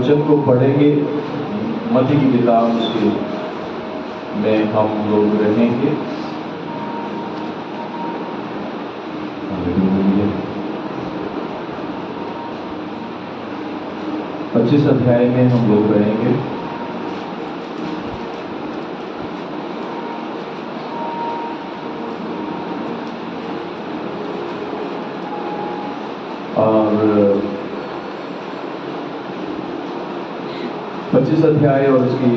वचन को पढ़ेंगे। मत्ती की किताब से में हम लोग रहेंगे। 25 अध्याय में हम लोग रहेंगे। और 25 अध्याय और उसकी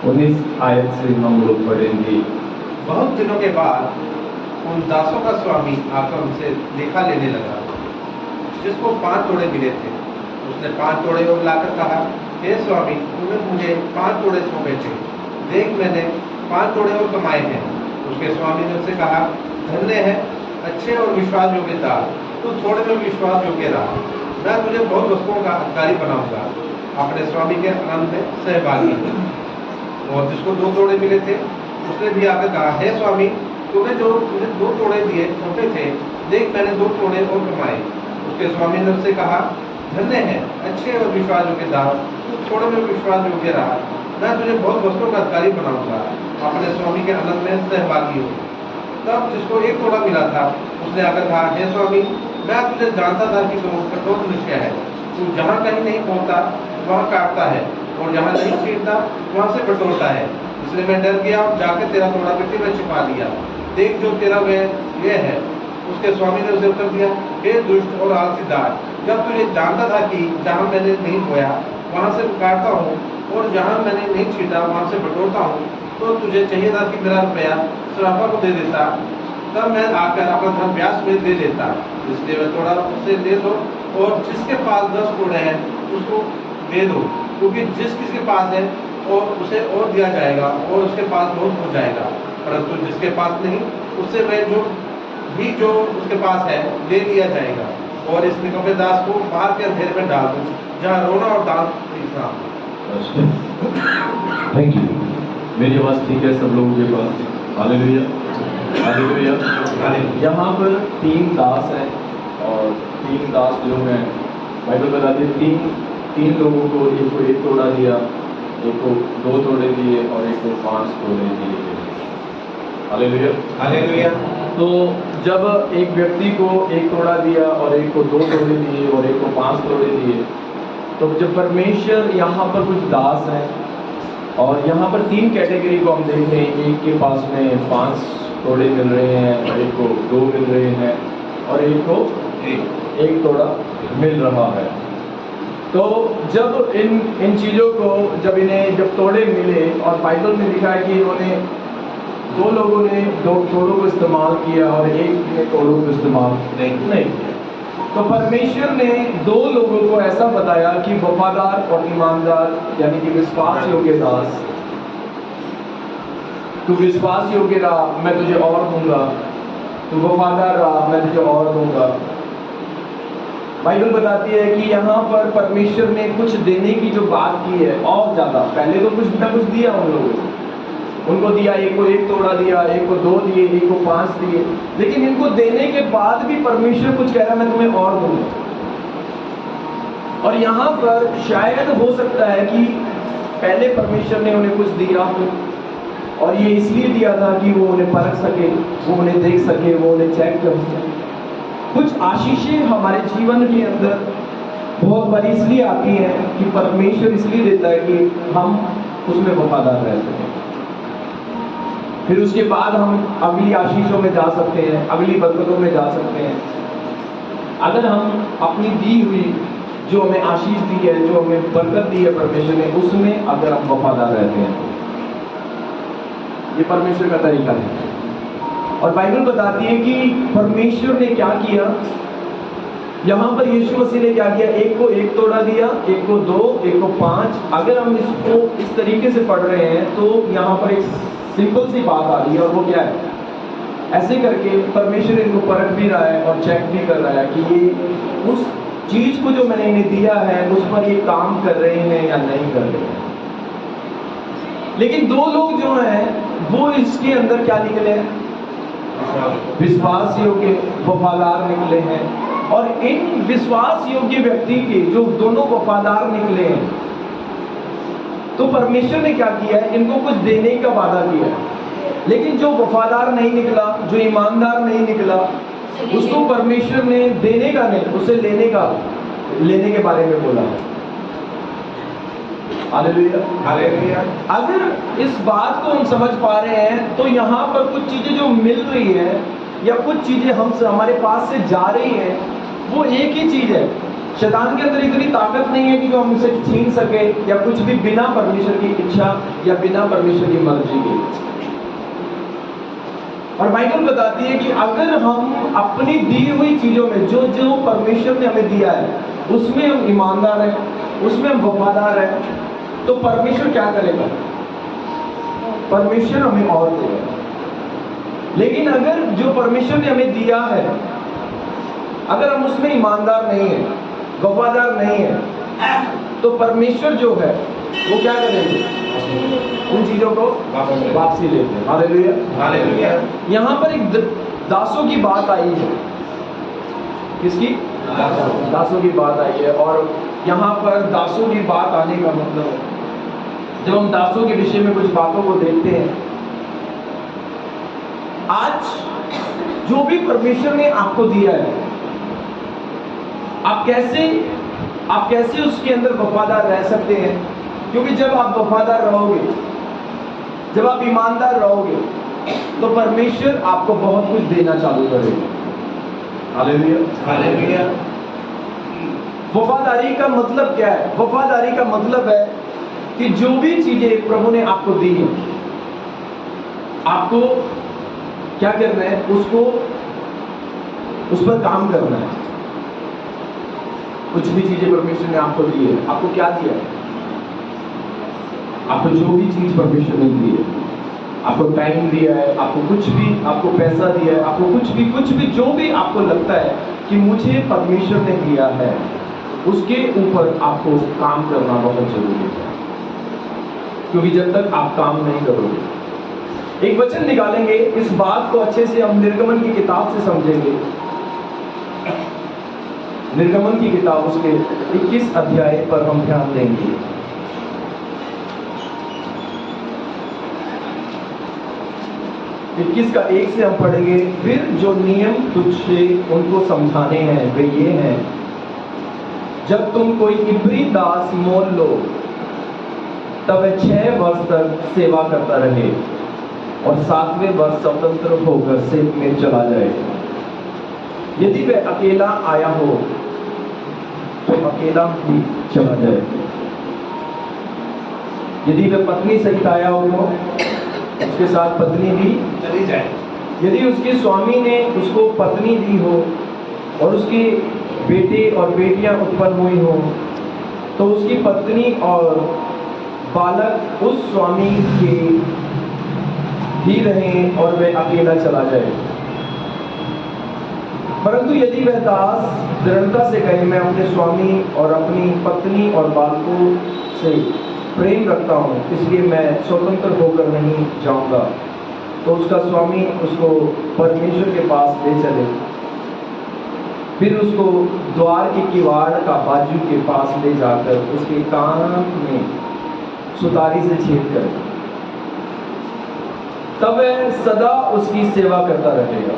19 आयत से हम लोग पढ़ेंगे। बहुत दिनों के बाद उन दासों का स्वामी आकर उनसे लेखा लेने लगा, जिसको 5 तोड़े मिले थे। उसने 5 तोड़े और लाकर कहा, हे स्वामी, तूने मुझे 5 तोड़े सौंपे थे, देख मैंने 5 तोड़े और कमाए हैं। उसके स्वामी ने उससे कहा, धन्य है अच्छे और विश्वास योग्य दास, तू थोड़े में विश्वास योग्य रहा, मैं तुझे बहुत वस्तुओं का अधिकारी बनाऊंगा। अपने स्वामी के आनंद में सहभागी। और जिसको 2 तोड़े मिले थे, उसने भी आकर कहा, हे स्वामी, तूने जो मुझे 2 तोड़े दिए सौंपे थे, देख मैंने 2 तोड़े और कमाए। उसके स्वामी ने उससे कहा, धन्य है अच्छे और विश्वास योग्य दास, तू थोड़े में विश्वास योग्य रहा, मैं तुझे बहुत वस्तुओं का अधिकारी बनाऊंगा। अपने स्वामी के आनंद में सहभागी हो। तब जिसको 1 तोड़ा मिला था, उसने आकर कहा, हे स्वामी, मैं तुझे जानता था कि तू कठोर मनुष्य है, तू जहाँ कहीं नहीं पहुँचता वहाँ काटता है, और जहाँ नहीं छींटता वहाँ से बटोरता है। इसलिए मैं डर गया और जाकर तेरा तोड़ा मिट्टी में छिपा दिया। देख जो तेरा वह ये है। उसके स्वामी ने उसे उत्तर दिया, हे दुष्ट और आलसी दास, जब तू ये जानता था कि जहाँ मैंने नहीं बोया वहाँ से काटता हूँ, और जहाँ मैंने नहीं छीटा वहाँ से बटोरता हूँ, तो तुझे चाहिए था कि मेरा रुपया सराफा को दे देता, तब मैं आकर अपना धन ब्याज में दे देता। इसलिए वह तोड़ा उससे दे दो, और जिसके पास 10 तोड़े हैं उसको दे दो, क्योंकि जिस किसी के पास है और उसे और दिया जाएगा और उसके पास बहुत हो जाएगा, परंतु जिसके पास नहीं उससे वह जो उसके पास है ले लिया जाएगा। और इस निकम्मे दास को बाहर के अंधेरे में डाल दो, जहाँ रोना और दांत पीसना। Thank you. मेरी आवाज़ ठीक है सब लोगों के पास? Hallelujah, hallelujah. यहाँ पर 3 दास हैं, और 3 दास जो हैं बाइबल बताती है 3 लोगों को, एक को 1 तोड़ा दिया, एक को 2 तोड़े दिए और एक को 5 तोड़े दिए। Hallelujah, hallelujah. तो जब एक व्यक्ति को 1 तोड़ा दिया और एक को 2 तोड़े दिए और एक को 5 तोड़े दिए, तो जब परमेश्वर यहाँ पर कुछ दास हैं, और यहाँ पर 3 कैटेगरी को हम देख रहे हैं। एक के पास में 5 तोड़े मिल रहे हैं, एक को 2 मिल रहे हैं, और एक को 1 तोड़ा मिल रहा है। तो जब इन चीज़ों को जब तोड़े मिले, और बाइबल में लिखा है कि इन्होंने 2 लोगों ने 2 तोड़ों को इस्तेमाल किया और एक ने तोड़ों को इस्तेमाल नहीं किया, तो परमेश्वर ने 2 लोगों को ऐसा बताया कि वफादार और ईमानदार, यानी कि विश्वास योग्य दास, तू विश्वास योग्य रहा मैं तुझे और दूंगा, तू वफादार रहा मैं तुझे और दूंगा। बाइबल बताती है कि यहाँ पर परमेश्वर ने कुछ देने की जो बात की है और ज़्यादा, पहले तो कुछ ना कुछ दिया उन लोगों को, उनको दिया, एक को 1 तोड़ा दिया, एक को 2 दिए, एक को 5 दिए, लेकिन इनको देने के बाद भी परमेश्वर कुछ कह रहा है, मैं तुम्हें और दूंगा। और यहाँ पर शायद हो सकता है कि पहले परमेश्वर ने उन्हें कुछ दिया हो, और ये इसलिए दिया था कि वो उन्हें परख सके, वो उन्हें देख सके, वो उन्हें चेक कर सके। कुछ आशीषें हमारे जीवन के अंदर बहुत बार इसलिए आती हैं कि परमेश्वर इसलिए देता है कि हम उसमें वफादार रह सकें। फिर उसके बाद हम अगली आशीषों में जा सकते हैं, अगली बरकतों में जा सकते हैं, अगर हम अपनी दी हुई जो हमें आशीष दी है, जो हमें बरकत दी है परमेश्वर ने, उसमें अगर हम वफादार रहते हैं। ये परमेश्वर का तरीका है। और बाइबल बताती है कि परमेश्वर ने क्या किया, यहाँ पर यीशु मसीह ने क्या किया, एक को 1 तोड़ा दिया, एक को 2, एक को 5। अगर हम इसको इस तरीके से पढ़ रहे हैं तो यहाँ पर एक सिंपल सी बात आ रही है, और वो क्या है, ऐसे करके परमेश्वर इनको परख भी रहा है और चेक भी कर रहा है कि ये उस चीज को जो मैंने इन्हें दिया है उस पर ये काम कर रहे हैं या नहीं कर रहे हैं। लेकिन 2 लोग जो हैं वो इसके अंदर क्या निकले, विश्वास योग्य, वफादार निकले हैं। और इन विश्वास योग्य व्यक्ति के जो दोनों वफादार निकले हैं, तो परमेश्वर ने क्या किया है, इनको कुछ देने का वादा किया है। लेकिन जो वफादार नहीं निकला, जो ईमानदार नहीं निकला, उसको परमेश्वर ने देने का नहीं, उसे लेने के बारे में बोला है। Hallelujah, hallelujah. अगर इस बात को हम समझ पा रहे हैं तो यहाँ पर कुछ चीजें जो मिल रही है या कुछ चीजें हमारे पास से जा रही है, वो एक ही चीज है। शैतान के अंदर इतनी ताकत नहीं है कि जो हम इसे छीन सके या कुछ भी बिना परमेश्वर की इच्छा या बिना परमेश्वर की मर्जी के। और बाइबल बताती है कि अगर हम अपनी दी हुई चीजों में जो जो परमेश्वर ने हमें दिया है उसमें हम ईमानदार हैं, उसमें हम वफादार हैं, तो परमेश्वर क्या करेगा? परमेश्वर हमें और देगा। लेकिन अगर जो परमेश्वर ने हमें दिया है, अगर हम उसमें ईमानदार नहीं है, वफादार नहीं है, तो परमेश्वर जो है वो क्या करेंगे? उन चीजों को वापसी लेते हैं। Hallelujah, hallelujah. यहाँ पर एक दासों की बात आई है। किसकी? दासों की बात आई है। और यहाँ पर दासों की बात आने का मतलब है, जब हम दासों के विषय में कुछ बातों को देखते हैं, आज जो भी परमेश्वर ने आपको दिया है, आप कैसे उसके अंदर वफादार रह सकते हैं? क्योंकि जब आप वफादार रहोगे, जब आप ईमानदार रहोगे, तो परमेश्वर आपको बहुत कुछ देना चालू करेगा। Hallelujah, hallelujah. वफादारी का मतलब क्या है? वफादारी का मतलब है कि जो भी चीजें प्रभु ने आपको दी है, आपको क्या करना है? उस पर काम करना है। कुछ भी चीजें परमेश्वर ने आपको दी है, आपको क्या दिया है? आपको जो भी चीज परमेश्वर ने दी है, आपको टाइम दिया है, आपको कुछ भी, आपको पैसा दिया है, आपको कुछ भी जो भी आपको लगता है कि मुझे परमेश्वर ने दिया है, उसके ऊपर आपको काम करना बहुत जरूरी है। क्योंकि जब तक आप काम नहीं करोगे, एक वचन निकालेंगे, इस बात को अच्छे से हम निर्गमन की किताब से समझेंगे। निर्गमन की किताब उसके 21 अध्याय पर हम ध्यान देंगे। इक्कीस का 1 से हम पढ़ेंगे। फिर जो नियम तुझसे उनको समझाने हैं वे ये हैं, जब तुम कोई इब्री दास मोल लो तब वह 6 वर्ष तक सेवा करता रहे और 7वें वर्ष स्वतंत्र होकर सेवक में चला जाए। यदि वह अकेला आया हो तो अकेला ही चला जाए। यदि वह पत्नी सहित आया हो तो उसके साथ पत्नी भी चली जाए। यदि उसके स्वामी ने उसको पत्नी दी हो और उसके बेटे और बेटियां उत्पन्न हुई हो, तो उसकी पत्नी और बालक उस स्वामी के ही रहें और वह अकेला चला जाए। परंतु यदि वह दास दृढ़ता से कहे, मैं अपने स्वामी और अपनी पत्नी और बालकों से प्रेम रखता हूँ, इसलिए मैं स्वतंत्र होकर नहीं जाऊंगा, तो उसका स्वामी उसको परमेश्वर के पास ले चले। फिर उसको द्वार के किवाड़ का बाजू के पास ले जाकर उसके कान में सुतारी से छेद करे, तब वह सदा उसकी सेवा करता रहेगा।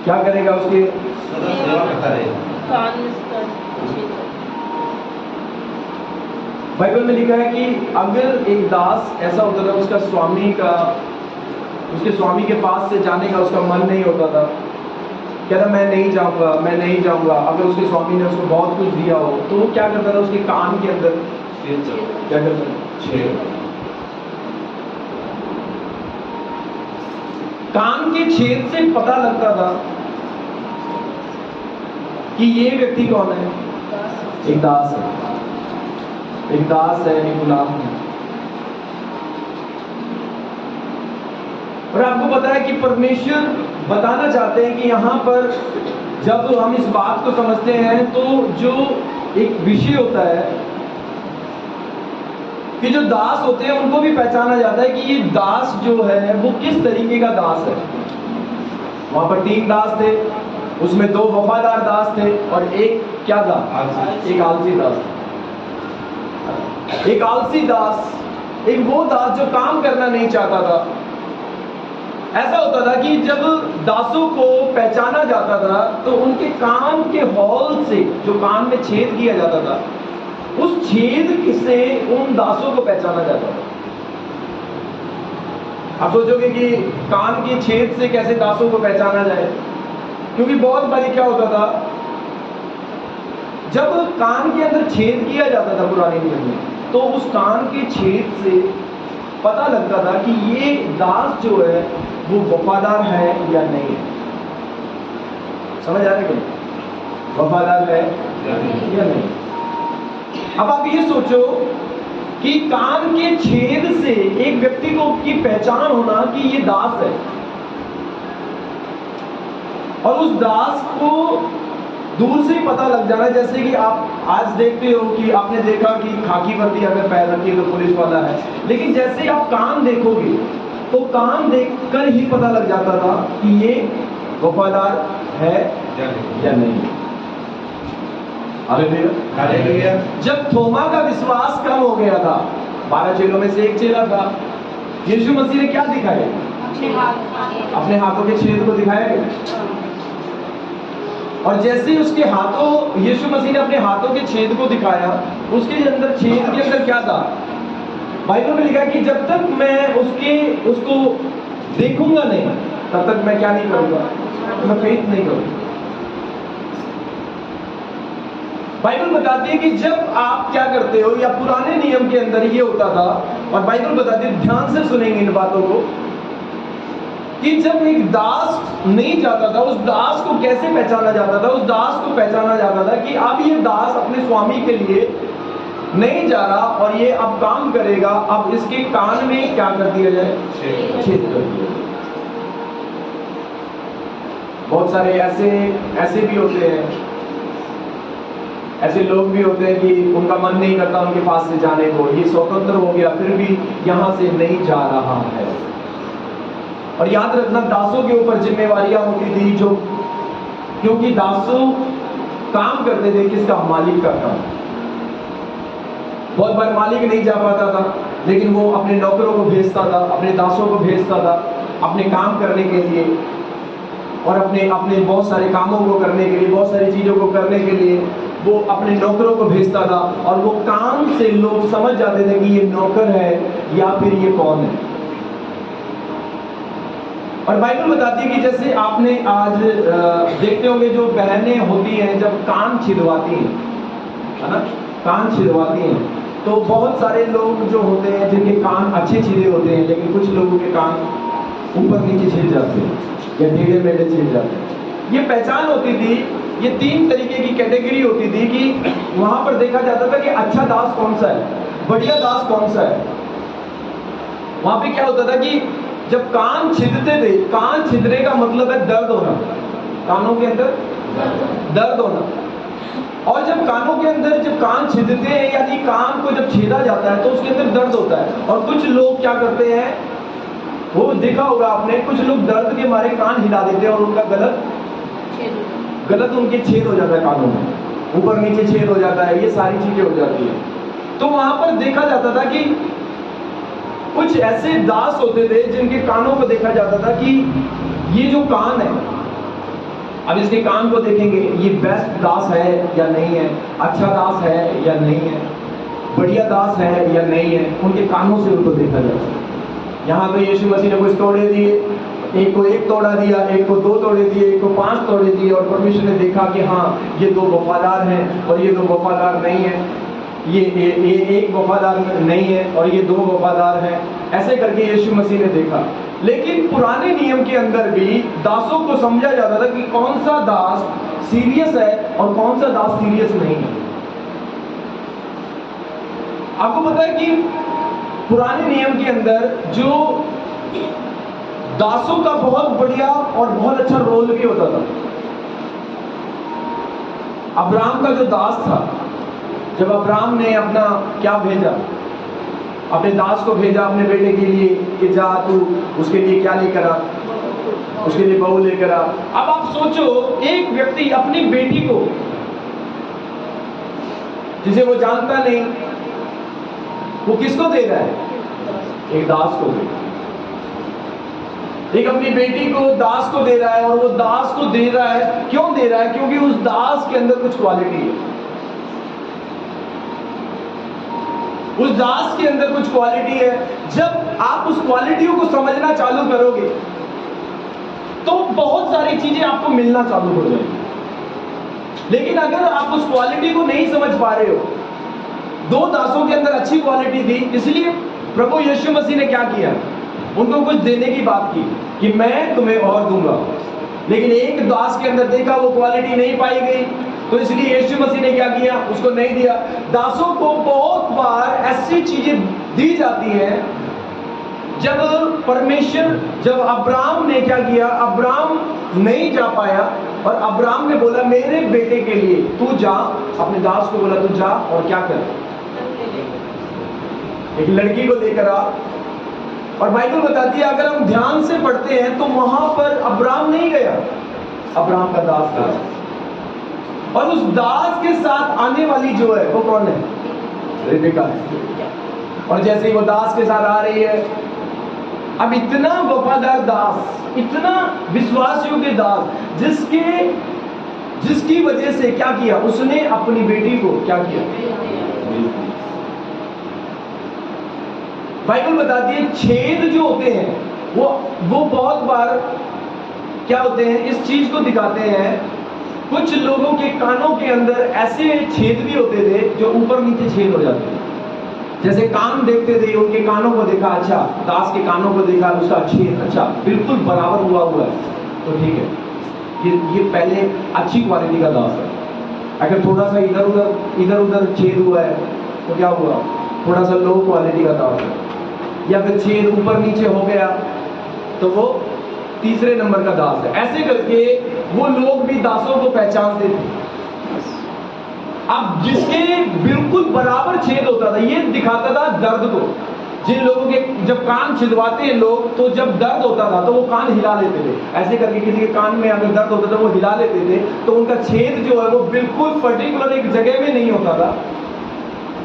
क्या करेगा? उसके सदा सेवा करता रहेगा। बाइबल में लिखा है कि अगर एक दास ऐसा होता था, उसके स्वामी के पास से जाने का उसका मन नहीं होता था, कहता मैं नहीं जाऊंगा। अगर उसके स्वामी ने उसको बहुत कुछ दिया हो तो वो क्या करता था? उसके कान के अंदर क्या करता था? कान के छेद से पता लगता था कि ये व्यक्ति कौन है। एक दास है, एक गुलाम है। और आपको पता है कि परमेश्वर बताना चाहते हैं कि यहाँ पर जब हम इस बात को समझते हैं तो जो एक विषय होता है कि जो दास होते हैं उनको भी पहचाना जाता है कि ये दास जो है वो किस तरीके का दास है। वहां पर 3 दास थे, उसमें 2 वफादार दास थे और एक क्या था? एक आलसी दास। एक आलसी दास, एक वो दास जो काम करना नहीं चाहता था। ऐसा होता था कि जब दासों को पहचाना जाता था तो उनके कान के हॉल से, जो कान में छेद किया जाता था, उस छेद से उन दासों को पहचाना जाता था। आप सोचोगे कि कान के छेद से कैसे दासों को पहचाना जाए? क्योंकि बहुत बारी क्या होता था, जब कान के अंदर छेद किया जाता था पुराने नियम में, तो उस कान के छेद से पता लगता था कि ये दास जो है वो वफादार है या नहीं है। समझ आ रहा है क्या? वफादार है या नहीं। अब आप ये सोचो कि कान के छेद से एक व्यक्ति को की पहचान होना कि ये दास है, और उस दास को दूर से ही पता लग जाना। जैसे कि आप आज देखते हो कि आपने देखा कि खाकी वर्दी अगर पहन रखी है तो पुलिस वाला है, लेकिन जैसे ही आप कान देखोगे तो कान देखकर ही पता लग जाता था कि ये वफादार है या नहीं। हालेलुया। जब थोमा का विश्वास कम हो गया था, 12 चेलों में से एक चेला था, यीशु मसीह ने क्या दिखाया? अपने हाथों के छेद को दिखाया गया। और जैसे ही उसके हाथों, यीशु मसीह ने अपने हाथों के छेद को दिखाया, उसके अंदर छेद के अंदर क्या था? बाइबल में लिखा है कि जब तक मैं उसको देखूंगा नहीं, तब तक मैं क्या नहीं करूंगा? मैं फेथ नहीं करूंगा। बाइबल बताती है कि जब आप क्या करते हो, या पुराने नियम के अंदर ये होता था, और बाइबल बताती है, ध्यान से सुनेंगे इन बातों को, कि जब एक दास नहीं जाता था, उस दास को कैसे पहचाना जाता था? उस दास को पहचाना जाता था कि अब ये दास अपने स्वामी के लिए नहीं जा रहा और ये अब काम करेगा, अब इसके कान में क्या कर दिया जाए? छेद कर दिया। बहुत सारे ऐसे भी होते हैं, ऐसे लोग भी होते हैं कि उनका मन नहीं करता उनके पास से जाने को, ये स्वतंत्र हो गया फिर भी यहां से नहीं जा रहा है। और याद रखना, दासों के ऊपर जिम्मेवारियां होती थी, जो क्योंकि दासों काम करते थे किसका? मालिक का काम। बहुत बार मालिक नहीं जा पाता था, लेकिन वो अपने नौकरों को भेजता था, अपने दासों को भेजता था अपने काम करने के लिए, और अपने बहुत सारे कामों को करने के लिए, बहुत सारी चीजों को करने के लिए वो अपने नौकरों को भेजता था। और वो काम से लोग समझ जाते थे कि ये नौकर है या फिर ये कौन है। और बाइबल बताती है कि जैसे आपने आज देखते होंगे, जो बहनें होती हैं जब कान छिदवाती हैं, है ना, कान छिदवाती हैं, तो बहुत सारे लोग जो होते हैं जिनके कान अच्छे छिदे होते हैं, लेकिन कुछ लोगों के कान ऊपर नीचे छिद जाते हैं या टेढ़े मेढ़े छिद जाते हैं। ये पहचान होती थी, ये 3 तरीके की कैटेगरी होती थी कि वहां पर देखा जाता था कि अच्छा दास कौन सा है, बढ़िया दास कौन सा है। वहां पे क्या होता था कि जब कान छिदते थे, कान छिदने का मतलब है दर्द होना, कानों के अंदर दर्द होना। और जब कानों के अंदर जब कान छिदते हैं, यानी कान को जब छेदा जाता है तो उसके अंदर दर्द होता है। और कुछ लोग क्या करते हैं, वो देखा होगा आपने, कुछ लोग दर्द के मारे कान हिला देते हैं और उनका गलत उनके छेद हो जाता है, कानों में ऊपर नीचे छेद हो जाता है, ये सारी चीजें हो जाती है। तो वहां पर देखा जाता था कि कुछ ऐसे दास होते थे जिनके कानों को देखा जाता था कि ये जो कान है, अब इसके कान को देखेंगे, ये बेस्ट दास है या नहीं है, अच्छा दास है या नहीं है, बढ़िया दास है या नहीं है, उनके कानों से उनको देखा जाता है। यहाँ तो यीशु मसीह ने कुछ तोड़े दिए, एक को 1 तोड़ा दिया, एक को 2 तोड़े दिए, एक को 5 तोड़े दिए, और परमेश्वर ने देखा कि हाँ ये 2 वफादार हैं और ये 2 वफादार नहीं है, ये 1 वफादार नहीं है और ये 2 वफादार हैं। ऐसे करके यीशु मसीह ने देखा। लेकिन पुराने नियम के अंदर भी दासों को समझा जाता था कि कौन सा दास सीरियस है और कौन सा दास सीरियस नहीं है। आपको पता है कि पुराने नियम के अंदर जो दासों का बहुत बढ़िया और बहुत अच्छा रोल भी होता था। अब्राहम का जो दास था, जब अब्राहम ने अपना क्या भेजा, अपने दास को भेजा अपने बेटे के लिए कि जा तू उसके लिए क्या लेकर आ, उसके लिए बहू लेकर आ। अब आप सोचो, एक व्यक्ति अपनी बेटी को जिसे वो जानता नहीं, वो किसको दे रहा है? एक दास को दे, एक अपनी बेटी को दास को दे रहा है। और वो दास को दे रहा है, क्यों दे रहा है? क्योंकि उस दास के अंदर कुछ क्वालिटी है, उस दास के अंदर कुछ क्वालिटी है। जब आप उस क्वालिटियों को समझना चालू करोगे तो बहुत सारी चीजें आपको मिलना चालू हो जाएगी। लेकिन अगर आप उस क्वालिटी को नहीं समझ पा रहे हो, दो दासों के अंदर अच्छी क्वालिटी थी, इसलिए प्रभु यीशु मसीह ने क्या किया? उनको कुछ देने की बात की कि मैं तुम्हें और दूंगा। लेकिन एक दास के अंदर देखा वो क्वालिटी नहीं पाई गई, तो इसलिए यीशु मसीह ने क्या किया? उसको नहीं दिया। दासों को बहुत बार ऐसी चीजें दी जाती हैं। जब परमेश्वर, जब अब्राहम ने क्या किया, अब्राहम नहीं जा पाया और अब्राहम ने बोला मेरे बेटे के लिए तू जा, अपने दास को बोला तू जा और क्या कर, एक लड़की को लेकर आ। और बाइबल बताती है, अगर हम ध्यान से पढ़ते हैं तो वहां पर अब्राहम नहीं गया, अब्राहम का दास था। और उस दास के साथ आने वाली जो है वो कौन है? रिबेका है। और जैसे ही वो दास के साथ आ रही है, अब इतना वफादार दास, इतना विश्वास योग्य दास, जिसकी वजह से क्या किया? उसने अपनी बेटी को क्या किया? बाइबल बताती है छेद जो होते हैं वो बहुत बार क्या होते हैं, इस चीज को दिखाते हैं। कुछ लोगों के कानों के अंदर ऐसे छेद भी होते थे जो ऊपर नीचे छेद हो जाते थे। जैसे कान देखते थे, उनके कानों को देखा, अच्छा दास के कानों को देखा, उसका छेद अच्छा बिल्कुल बराबर हुआ है, तो ठीक है, ये पहले अच्छी क्वालिटी का दास है। अगर थोड़ा सा इधर उधर छेद हुआ है तो क्या हुआ? थोड़ा सा लो क्वालिटी का दास है। या फिर छेद ऊपर नीचे हो गया तो वो तीसरे नंबर का दास है। ऐसे करके वो लोग भी दासों को पहचानते थे। अब जिसके बिल्कुल बराबर छेद होता था, ये दिखाता था दर्द को। जिन लोगों के जब कान छिदवाते हैं लोग, तो जब दर्द होता था तो वो कान हिला लेते थे। ऐसे करके किसी के कान में अगर दर्द होता था वो हिला लेते थे, तो उनका छेद जो है वो बिल्कुल पर्टिकुलर एक जगह में नहीं होता था।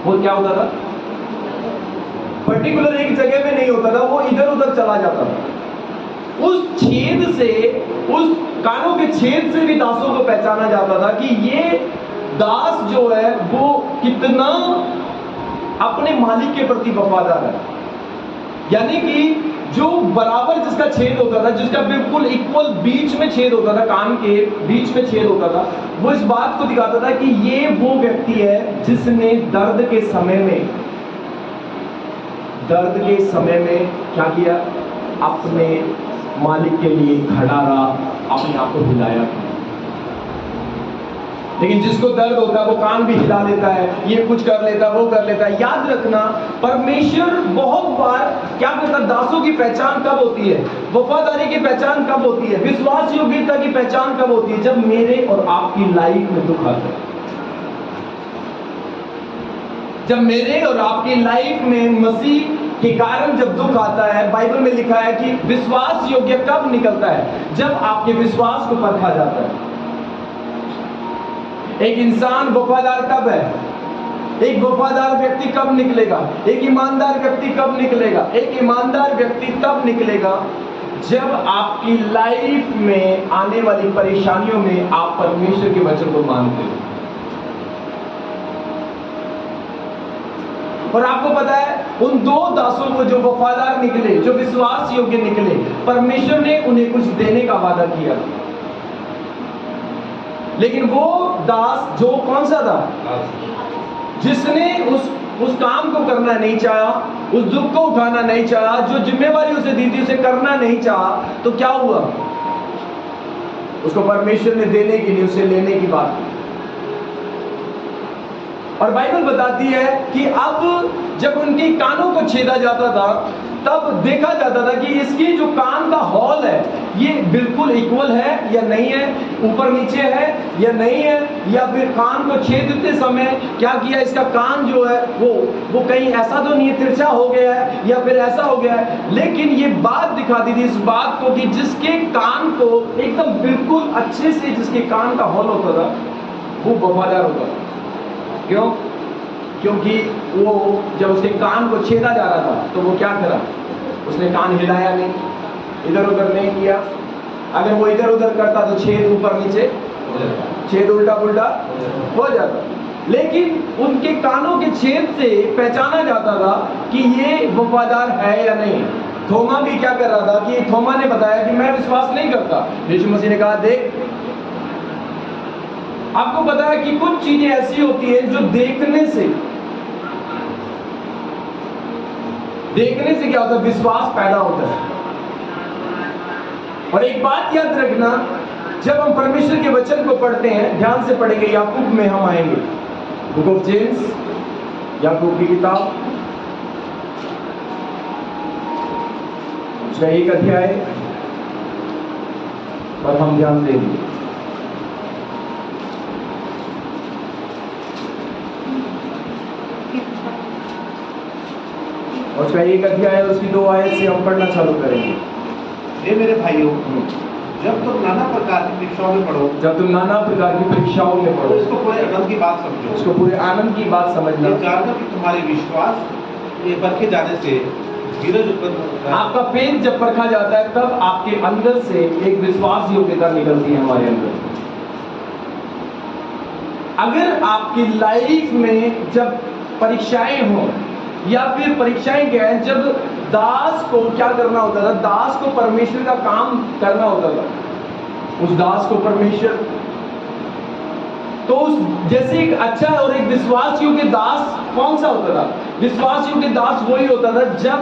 वो क्या होता था? पर्टिकुलर एक जगह में नहीं होता था, वो इधर उधर चला जाता था। उस छेद से, उस कानों के छेद से भी दासों को पहचाना जाता था कि ये दास जो है वो कितना अपने मालिक के प्रति वफादार है। यानी कि जो बराबर जिसका छेद होता था, जिसका बिल्कुल इक्वल बीच में छेद होता था, कान के बीच में छेद होता था, वो इस बात को दिखाता था कि ये वो व्यक्ति है जिसने दर्द के समय में क्या किया? अपने मालिक के लिए खड़ा रहा, अपने आप को हिलाया। लेकिन जिसको दर्द होता है वो कान भी हिला लेता है, ये कुछ कर लेता है, वो कर लेता है। याद रखना, परमेश्वर बहुत बार क्या करता है? दासों की पहचान कब होती है? वफादारी की पहचान कब होती है? विश्वास योग्यता की पहचान कब होती है? जब मेरे और आपकी लाइफ में दुख आता है। जब मेरे और आपकी लाइफ में मसीह के कारण जब दुख आता है, बाइबल में लिखा है कि विश्वास योग्य कब निकलता है? जब आपके विश्वास को परखा जाता है। एक इंसान वफादार कब है? एक वफादार व्यक्ति कब निकलेगा? एक ईमानदार व्यक्ति कब निकलेगा? एक ईमानदार व्यक्ति तब निकलेगा जब आपकी लाइफ में आने वाली परेशानियों में आप परमेश्वर के वचन को मानते हो। और आपको पता है, उन दो दासों को जो वफादार निकले, जो विश्वास योग्य निकले, परमेश्वर ने उन्हें कुछ देने का वादा किया। लेकिन वो दास जो कौन सा था? जिसने उस काम को करना नहीं चाहा, उस दुख को उठाना नहीं चाहा, जो जिम्मेवारी उसे दी थी उसे करना नहीं चाहा, तो क्या हुआ? उसको परमेश्वर ने देने के लिए उसे लेने की बात की। और बाइबल बताती है कि अब जब उनके कानों को छेदा जाता था तब देखा जाता था कि इसकी जो कान का हॉल है ये बिल्कुल इक्वल है या नहीं है, ऊपर नीचे है या नहीं है, या फिर कान को छेदते समय क्या किया, इसका कान जो है वो कहीं ऐसा तो नहीं है तिरछा हो गया है या फिर ऐसा हो गया है। लेकिन ये बात दिखाती थी इस बात को कि जिसके कान को एकदम बिल्कुल अच्छे से जिसके कान का हॉल होता था वो वफादार होता था। क्यों? क्योंकि वो जब उसके कान को छेदा जा रहा था तो वो क्या करा, उसने कान हिलाया नहीं, इधर उधर नहीं किया। अगर वो इधर उधर करता तो छेद ऊपर नीचे, छेद उल्टा पुल्टा हो जाता। लेकिन उनके कानों के छेद से पहचाना जाता था कि ये वफादार है या नहीं। थोमा भी क्या कर रहा था कि थोमा ने बताया कि मैं विश्वास नहीं करता। यीशु मसीह ने कहा देख, आपको पता है कि कुछ चीजें ऐसी होती है जो देखने से क्या होता है, विश्वास पैदा होता है। और एक बात याद रखना, जब हम परमेश्वर के वचन को पढ़ते हैं, ध्यान से पढ़ेंगे, याकूब में हम आएंगे, बुक ऑफ जेम्स, याकूब की किताब, उसका 1 अध्याय पर हम ध्यान देंगे। और उसका 1 अध्याय और उसकी 2 आयत से हम पढ़ना चालू करेंगे। हे मेरे भाइयों, जब तुम नाना प्रकार की परीक्षाओं में पढ़ो, तो इसको पूरे आनंद की बात समझो, उसको पूरे आनंद की बात समझना, ये जानना कि तुम्हारे विश्वास ये परखे जाने से धीरज उत्पन्न होता है। आपका फेथ जब परखा जाता है तब आपके अंदर से एक विश्वास योग्यता निकलती है हमारे अंदर। अगर आपकी लाइफ में जब परीक्षाएं हो या फिर परीक्षाएं क्या है, जब दास को क्या करना होता था, दास को परमेश्वर का काम करना होता था, उस दास को परमेश्वर, तो उस जैसे एक अच्छा और एक विश्वास योग्य दास कौन सा होता था? विश्वास योग्य दास वही होता था जब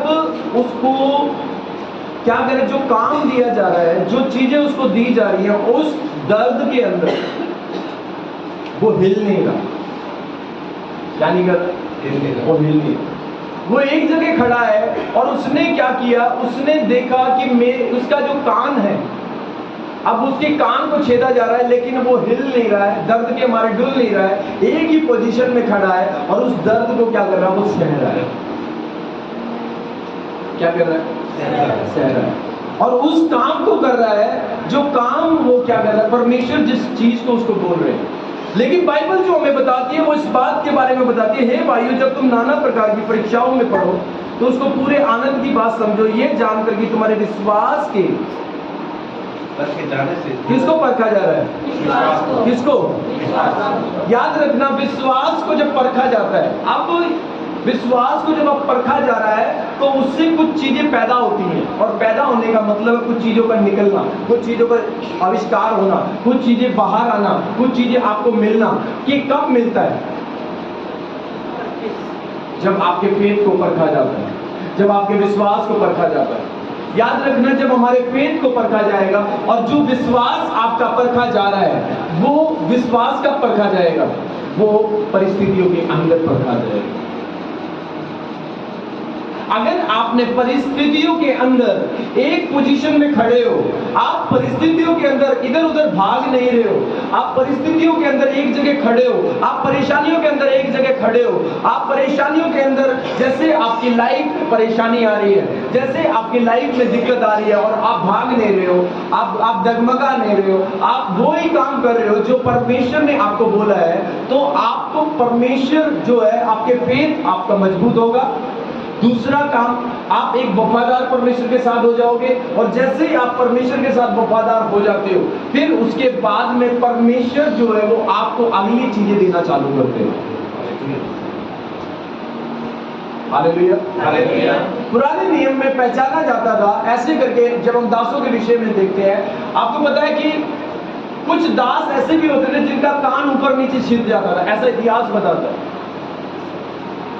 उसको क्या करे, जो काम दिया जा रहा है, जो चीजें उसको दी जा रही है, उस दर्द के अंदर वो हिल नहीं रहा। क्या नहीं कर रहा? वो हिल नहीं, वो एक जगह खड़ा है और उसने क्या किया, उसने देखा कि उसका जो कान है, अब उसके कान को छेदा जा रहा है लेकिन वो हिल नहीं रहा है, दर्द के मारे डुल नहीं रहा है, एक ही पोजीशन में खड़ा है और उस दर्द को क्या कर रहा है, वो सह रहा है। क्या कर रहा है? सह रहा है। और उस काम को कर रहा है जो काम वो क्या कर रहा है, परमेश्वर जिस चीज को उसको बोल रहे हैं। लेकिन बाइबल जो हमें बताती है वो इस बात के बारे में बताती है, हे भाइयों, जब तुम नाना प्रकार की परीक्षाओं में पढ़ो तो उसको पूरे आनंद की बात समझो, ये जानकर कि तुम्हारे विश्वास के परखे जाने से, किसको परखा जा रहा है? किसको? याद रखना, विश्वास को जब परखा जाता है, अब विश्वास को जब अब परखा जा रहा है तो उससे कुछ चीजें पैदा होती हैं, और पैदा होने का मतलब है कुछ चीजों का निकलना, कुछ चीजों का आविष्कार होना, कुछ चीजें बाहर आना, कुछ चीजें आपको मिलना। कि कब मिलता है? जब आपके फेथ को परखा जाता है, जब आपके विश्वास को परखा जाता है। याद रखना, जब हमारे फेथ को परखा जाएगा, और जो विश्वास आपका परखा जा रहा है वो विश्वास कब परखा जाएगा? वो परिस्थितियों के अंदर परखा जाएगा। अगर आपने परिस्थितियों के अंदर एक पोजीशन में खड़े हो, आप परिस्थितियों के अंदर इधर उधर भाग नहीं रहे हो, आप परिस्थितियों के अंदर एक जगह खड़े हो, आप परेशानियों के अंदर एक जगह खड़े हो, आप परेशानियों के अंदर, जैसे आपकी लाइफ में परेशानी आ रही है, जैसे आपकी लाइफ में दिक्कत आ रही है और आप भाग नहीं रहे हो, आप डगमगा नहीं रहे हो, आप वो ही काम कर रहे हो जो परमेश्वर ने आपको बोला है, तो आपको परमेश्वर जो है, आपके फेथ आपका मजबूत होगा। दूसरा काम, आप एक वफादार परमेश्वर के साथ हो जाओगे, और जैसे ही आप परमेश्वर के साथ वफादार हो जाते हो, फिर उसके बाद में परमेश्वर जो है वो आपको अगली चीजें देना चालू करते हैं। Hallelujah, hallelujah. पुराने नियम में पहचाना जाता था ऐसे करके, जब हम दासों के विषय में देखते हैं, आपको पता है कि कुछ दास ऐसे भी होते थे जिनका कान ऊपर नीचे छिद जाता था, ऐसा इतिहास बताता है।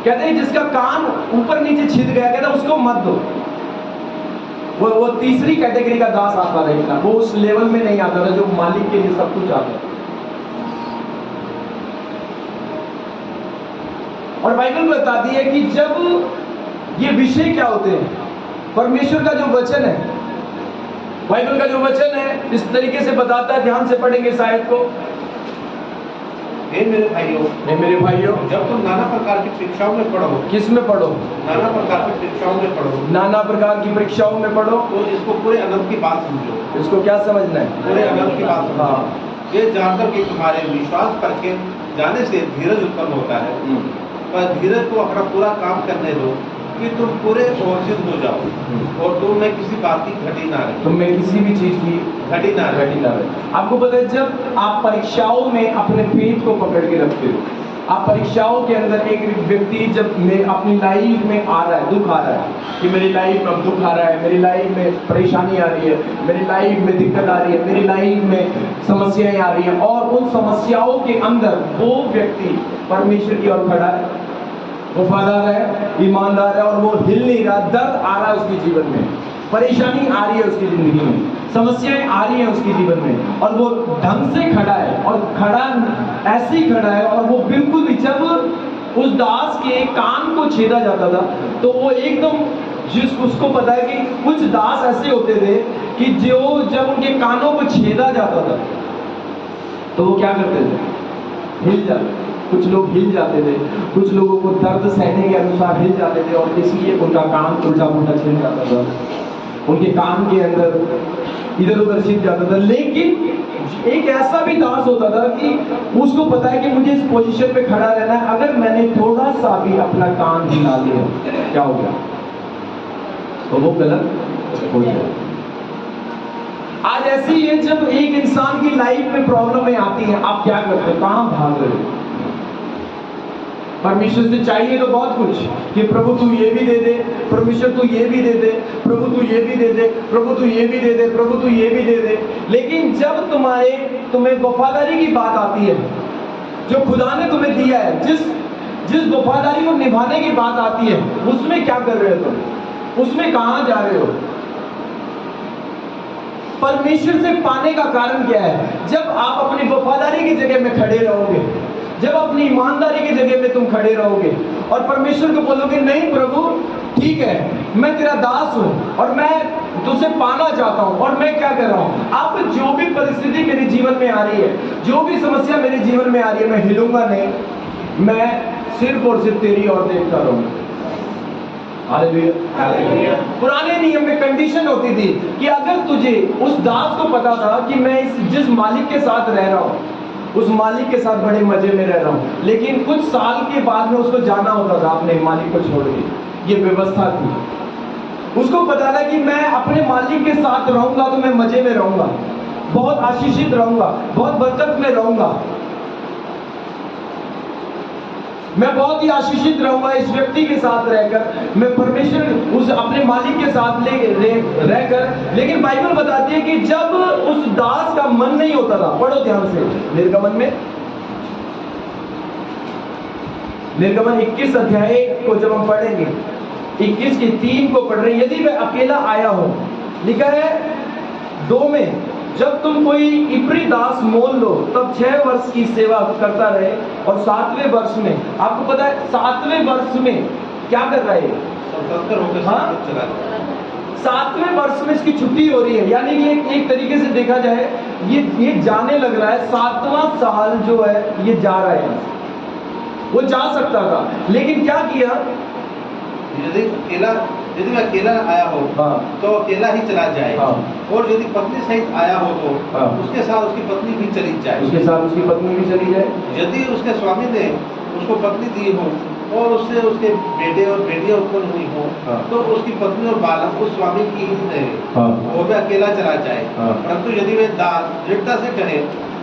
कहते हैं जिसका कान ऊपर नीचे छिद गया, कहते हैं उसको मत दो। वो तीसरी कैटेगरी का दास आता रहेगा, वो उस लेवल में नहीं आता था जो मालिक के लिए सब कुछ आता है। और बाइबल बताती है कि जब ये विषय क्या होते हैं, परमेश्वर का जो वचन है, बाइबल का जो वचन है, इस तरीके से बताता है, ध्यान से पढ़ेंगे इस आयत को। हे मेरे भाइयों, जब तुम नाना प्रकार की परीक्षाओं में पढ़ो, किस में पढ़ो? नाना प्रकार की परीक्षाओं में पढ़ो, नाना प्रकार की परीक्षाओं में पढ़ो, तो इसको पूरे अनंत की बात समझो। इसको क्या समझना है? पूरे अनंत की बात समझो। हाँ। ये जानकर कि तुम्हारे विश्वास करके जाने से धीरज उत्पन्न होता है, पर धीरज को अपना पूरा काम करने दो कि तुम पूरे और सिद्ध हो जाओ और तुम में किसी बात की घटी ना रहे। तुम में किसी भी चीज की घटी ना रहे। आपको पता है, जब आप परीक्षाओं में अपने पेट को पकड़ के रखते हो, आप परीक्षाओं के अंदर, एक व्यक्ति जब अपनी लाइफ में आ रहा है, दुख आ रहा है कि मेरी लाइफ में अब दुख आ रहा है, मेरी लाइफ में परेशानी आ रही है, मेरी लाइफ में दिक्कत आ रही है, मेरी लाइफ में समस्याएं आ रही हैं, और उन समस्याओं के अंदर वो व्यक्ति परमेश्वर की ओर खड़ा है, वफादार है, ईमानदार है, और वो हिल नहीं रहा, दर्द आ रहा है उसके जीवन में, परेशानी आ रही है उसकी जिंदगी में, समस्याएं आ रही हैं उसके जीवन में, और वो ढंग से खड़ा है, और खड़ा ऐसे ही खड़ा है, और वो बिल्कुल भी, जब उस दास के कान को छेदा जाता था तो वो एकदम, उसको पता है कि कुछ दास ऐसे होते थे कि जो जब उनके कानों को छेदा जाता था तो वो क्या करते थे? हिल जाते। कुछ लोग हिल जाते थे, कुछ लोगों को दर्द सहने के अनुसार हिल जाते थे, और इसलिए उनका कान उल्टा पुल्टा छिल जाता था, उनके कान के अंदर इधर उधर छिल जाता था। लेकिन एक ऐसा भी दास होता था कि उसको पता है कि मुझे इस पोजीशन पे खड़ा रहना है, अगर मैंने थोड़ा सा भी अपना कान हिला लिया, क्या हो गया? तो वो गलत हो गया। आज ऐसी ही है, जब एक इंसान की लाइफ में प्रॉब्लमें आती हैं, आप क्या करते हो? कहां भाग रहे हो? परमेश्वर से चाहिए तो बहुत कुछ कि प्रभु तू ये भी दे दे, परमेश्वर तू ये भी दे दे, प्रभु तू ये भी दे दे, प्रभु तू ये भी दे दे, प्रभु तू ये भी दे दे। लेकिन जब तुम्हें वफादारी की बात आती है, जो खुदा ने तुम्हें दिया है, जिस वफादारी को निभाने की बात आती है, उसमें क्या कर रहे हो तुम? उसमें कहां जा रहे हो? परमेश्वर से पाने का कारण क्या है? जब आप अपनी वफादारी की जगह में खड़े रहोगे, जब अपनी ईमानदारी की जगह में तुम खड़े रहोगे और परमेश्वर को बोलोगे, नहीं प्रभु ठीक है, मैं तेरा दास हूं और मैं तुझसे पाना चाहता हूं, और मैं क्या कर रहा हूं, अब जो भी परिस्थिति मेरे जीवन में आ रही है, जो भी समस्या मेरे जीवन में आ रही है, मैं हिलूंगा नहीं, मैं सिर्फ और सिर्फ तेरी ओर देखता रहूंगा। हालेलुया। पुराने नियम में कंडीशन होती थी कि अगर तुझे, उस दास को पता था कि मैं जिस मालिक के साथ रह रहा हूं, उस मालिक के साथ बड़े मजे में रह रहा हूं, लेकिन कुछ साल के बाद में उसको जाना होता था अपने मालिक को छोड़ के। ये व्यवस्था थी। उसको पता था कि मैं अपने मालिक के साथ रहूंगा तो मैं मजे में रहूंगा, बहुत आशीषित रहूंगा, बहुत बरकत में रहूंगा, मैं बहुत ही आशीषित रहूंगा इस व्यक्ति के साथ रहकर, मैं परमेश्वर उस अपने मालिक के साथ रहकर। लेकिन बाइबल बताती है कि जब उस दास का मन नहीं होता था, पढ़ो ध्यान से निर्गमन में, निर्गमन 21 अध्याय को जब हम पढ़ेंगे, 21 के 3 को पढ़ रहे हैं, यदि मैं अकेला आया हूं, लिखा है 2 में, जब तुम कोई इब्री दास मोल लो तब 6 वर्ष की सेवा करता रहे, और 7वें वर्ष में, आपको पता है 7वें वर्ष में क्या कर रहा है? स्वतंत्र होकर चला जाए। 7वें वर्ष में इसकी छुट्टी हो रही है, यानी कि एक तरीके से देखा जाए ये जाने लग रहा है, 7वां साल जो है ये जा रहा है। वो जा सकता था, लेकिन क्या किया? यदि मैं अकेला आया हो तो अकेला ही चला जाए, और यदि पत्नी सहित आया हो तो उसके साथ उसकी पत्नी भी चली जाए, उसके साथ उसकी पत्नी भी चली जाए। यदि उसके स्वामी ने उसको पत्नी दी हो और उससे उसके बेटे और बेटियां उत्पन्न हुई हो, तो उसकी पत्नी और बालक उस स्वामी की ही रहे, वो भी अकेला चला जाए। परंतु यदि वे दास दृढ़ता से कहे,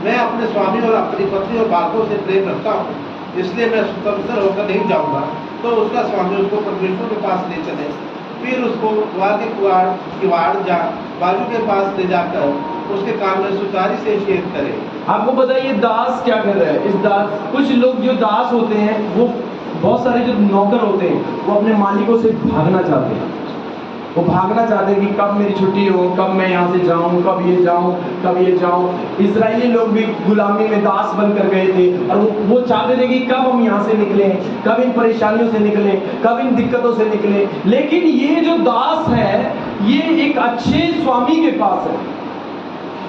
मैं अपने स्वामी और अपनी पत्नी और बालकों से प्रेम रखता हूँ, इसलिए मैं स्वतंत्र होकर नहीं जाऊंगा, तो उसका स्वामी उसको परमेश्वर के पास ले चले, फिर उसको द्वार के किवाड़ बाजू के पास ले जाकर उसके कान में सुतारी से छेद करे। आपको पता है ये दास क्या कर रहा है? इस दास, कुछ लोग जो दास होते हैं, वो बहुत सारे जो नौकर होते हैं, वो अपने मालिकों से भागना चाहते हैं, वो भागना चाहते हैं कि कब मेरी छुट्टी हो, कब मैं यहाँ से जाऊँ, कब ये जाऊँ, कब ये जाऊँ। इजरायली लोग भी गुलामी में दास बनकर गए थे और वो चाहते थे कि कब हम यहाँ से निकले, कब इन परेशानियों से निकले, कब इन दिक्कतों से निकले। लेकिन ये जो दास है ये एक अच्छे स्वामी के पास है,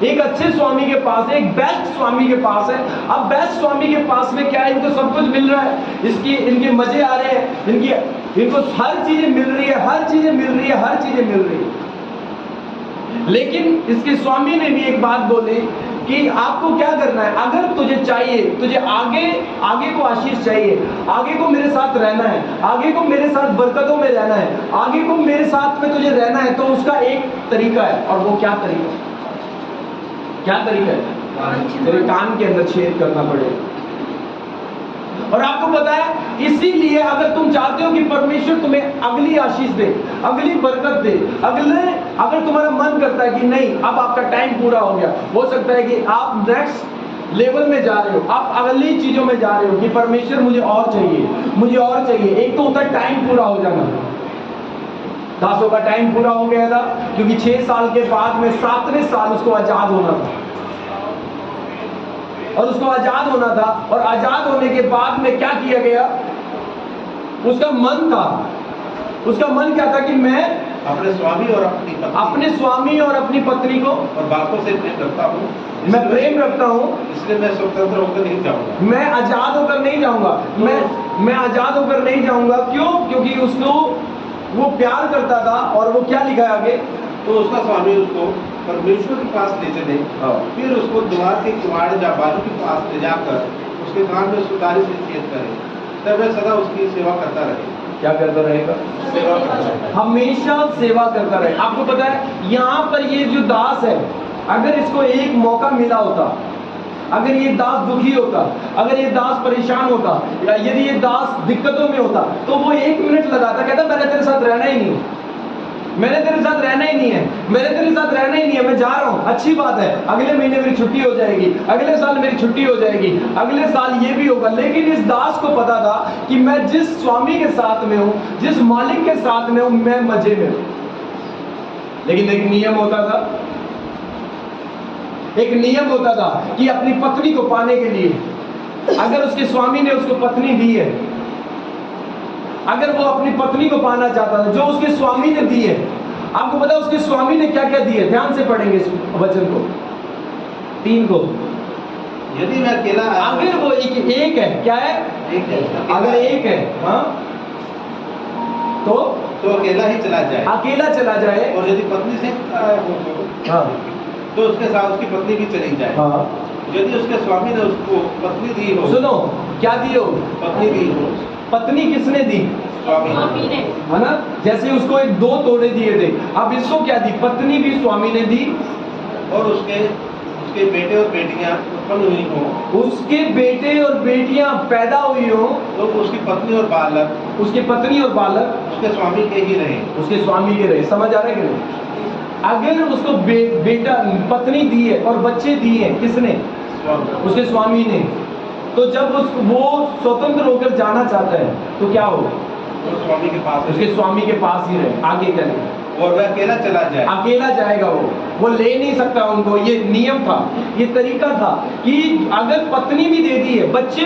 एक अच्छे स्वामी के पास है, एक बेस्ट स्वामी के पास है। अब बेस्ट स्वामी के पास में क्या है, इनको सब कुछ मिल रहा है, इसकी इनके मजे आ रहे हैं, इनको हर चीजें मिल रही है, हर चीजें मिल रही है, हर चीजें मिल रही है। लेकिन इसके स्वामी ने भी एक बात बोली कि आपको क्या करना है, अगर तुझे चाहिए, तुझे आगे को आशीष चाहिए, आगे को मेरे साथ रहना है, आगे को मेरे साथ बरकतों में रहना है, आगे को मेरे साथ में तुझे रहना है, तो उसका एक तरीका है। और वो क्या तरीका है? क्या तरीका है? तेरे कान के अंदर छेद करना पड़ेगा। और आपको पता है, इसीलिए अगर तुम चाहते हो कि परमेश्वर तुम्हें अगली आशीष दे, अगली बरकत दे, अगर तुम्हारा मन करता है कि नहीं अब आपका टाइम पूरा हो गया, हो सकता है कि आप नेक्स्ट लेवल में जा रहे हो, आप अगली चीजों में जा रहे हो कि परमेश्वर मुझे और चाहिए, मुझे और चाहिए। एक तो होता है टाइम पूरा हो जाना, दासों का टाइम पूरा हो गया था क्योंकि 6 साल के बाद में 7वें साल उसको आजाद होना था, और उसको आजाद होना था। और आजाद होने के बाद में क्या किया गया, उसका मन था, उसका मन क्या था कि मैं अपने स्वामी और अपनी पत्नी को और बालकों से प्रेम रखता हूँ, मैं प्रेम रखता हूँ, इसलिए मैं स्वतंत्र होकर नहीं जाऊंगा, मैं आजाद होकर नहीं जाऊंगा, मैं आजाद होकर नहीं जाऊंगा। क्यों? क्योंकि उसको वो प्यार करता था। और वो क्या लिखा है आगे, तो उसका स्वामी उसको परमेश्वर के पास ले चले, फिर उसको द्वार के किवाड़ या बालू के पास ले जाकर उसके कान में सुतारी से छेद करे, तब वह सदा उसकी सेवा करता रहे। क्या करता रहेगा? सेवा करता रहेगा, हमेशा सेवा करता रहे। आपको पता है यहाँ पर ये जो दास है, अगर इसको एक मौका मिला होता, अगर ये दास दुखी होता, अगर ये दास परेशान होता, या यदि ये दास दिक्कतों में होता, तो वो 1 मिनट लगाता, कहता मैंने तेरे साथ रहना ही नहीं, मैंने तेरे साथ रहना ही नहीं है, मैंने तेरे साथ रहना ही नहीं है, मैं जा रहा हूँ। अच्छी बात है, अगले महीने मेरी छुट्टी हो जाएगी, अगले साल मेरी छुट्टी हो जाएगी, अगले साल ये भी होगा। लेकिन इस दास को पता था कि मैं जिस स्वामी के साथ में हूँ, जिस मालिक के साथ में हूँ, मैं मजे में हूँ। लेकिन एक नियम होता था, एक नियम होता था कि अपनी पत्नी को पाने के लिए, अगर उसके स्वामी ने उसको पत्नी दी है, अगर वो अपनी पत्नी को पाना चाहता था जो उसके स्वामी ने दी है, आपको पता है उसके स्वामी ने क्या क्या दिए? ध्यान से पढ़ेंगे इस वचन को, 3 को। यदि मैं अकेला, अगर वो एक है, क्या है? एक है, अगर एक है, हाँ, तो अकेला ही चला जाए, अकेला चला जाए। और यदि पत्नी से हाँ, तो उसके साथ उसकी पत्नी भी चली जाए। हाँ, यदि उसके स्वामी ने उसको पत्नी दी हो, सुनो, क्या दी हो? पत्नी दी हो, पत्नी किसने दी? स्वामी ने, है ना? जैसे उसको 2 तोड़े दिए थे, अब इसको क्या दी? पत्नी भी स्वामी ने दी। और उसके बेटे और बेटियां उत्पन्न हुई हो, उसके बेटे और बेटियां पैदा हुई हो, तो उसकी पत्नी और बालक, उसकी पत्नी और बालक उसके स्वामी के ही रहे, उसके स्वामी के रहे। समझ आ रहा है कि नहीं? अगर उसको बेटा पत्नी दी है और बच्चे दिए हैं, किसने? उसके स्वामी ने। तो जब वो स्वतंत्र होकर जाना चाहता है तो क्या हो? स्वामी के पास, उसके स्वामी के पास ही रहे, आगे चले। और वह अकेला चला जाए, अकेला जाएगा, वो ले नहीं सकता उनको। ये नियम था, ये तरीका था कि अगर पत्नी भी दे दी है, बच्चे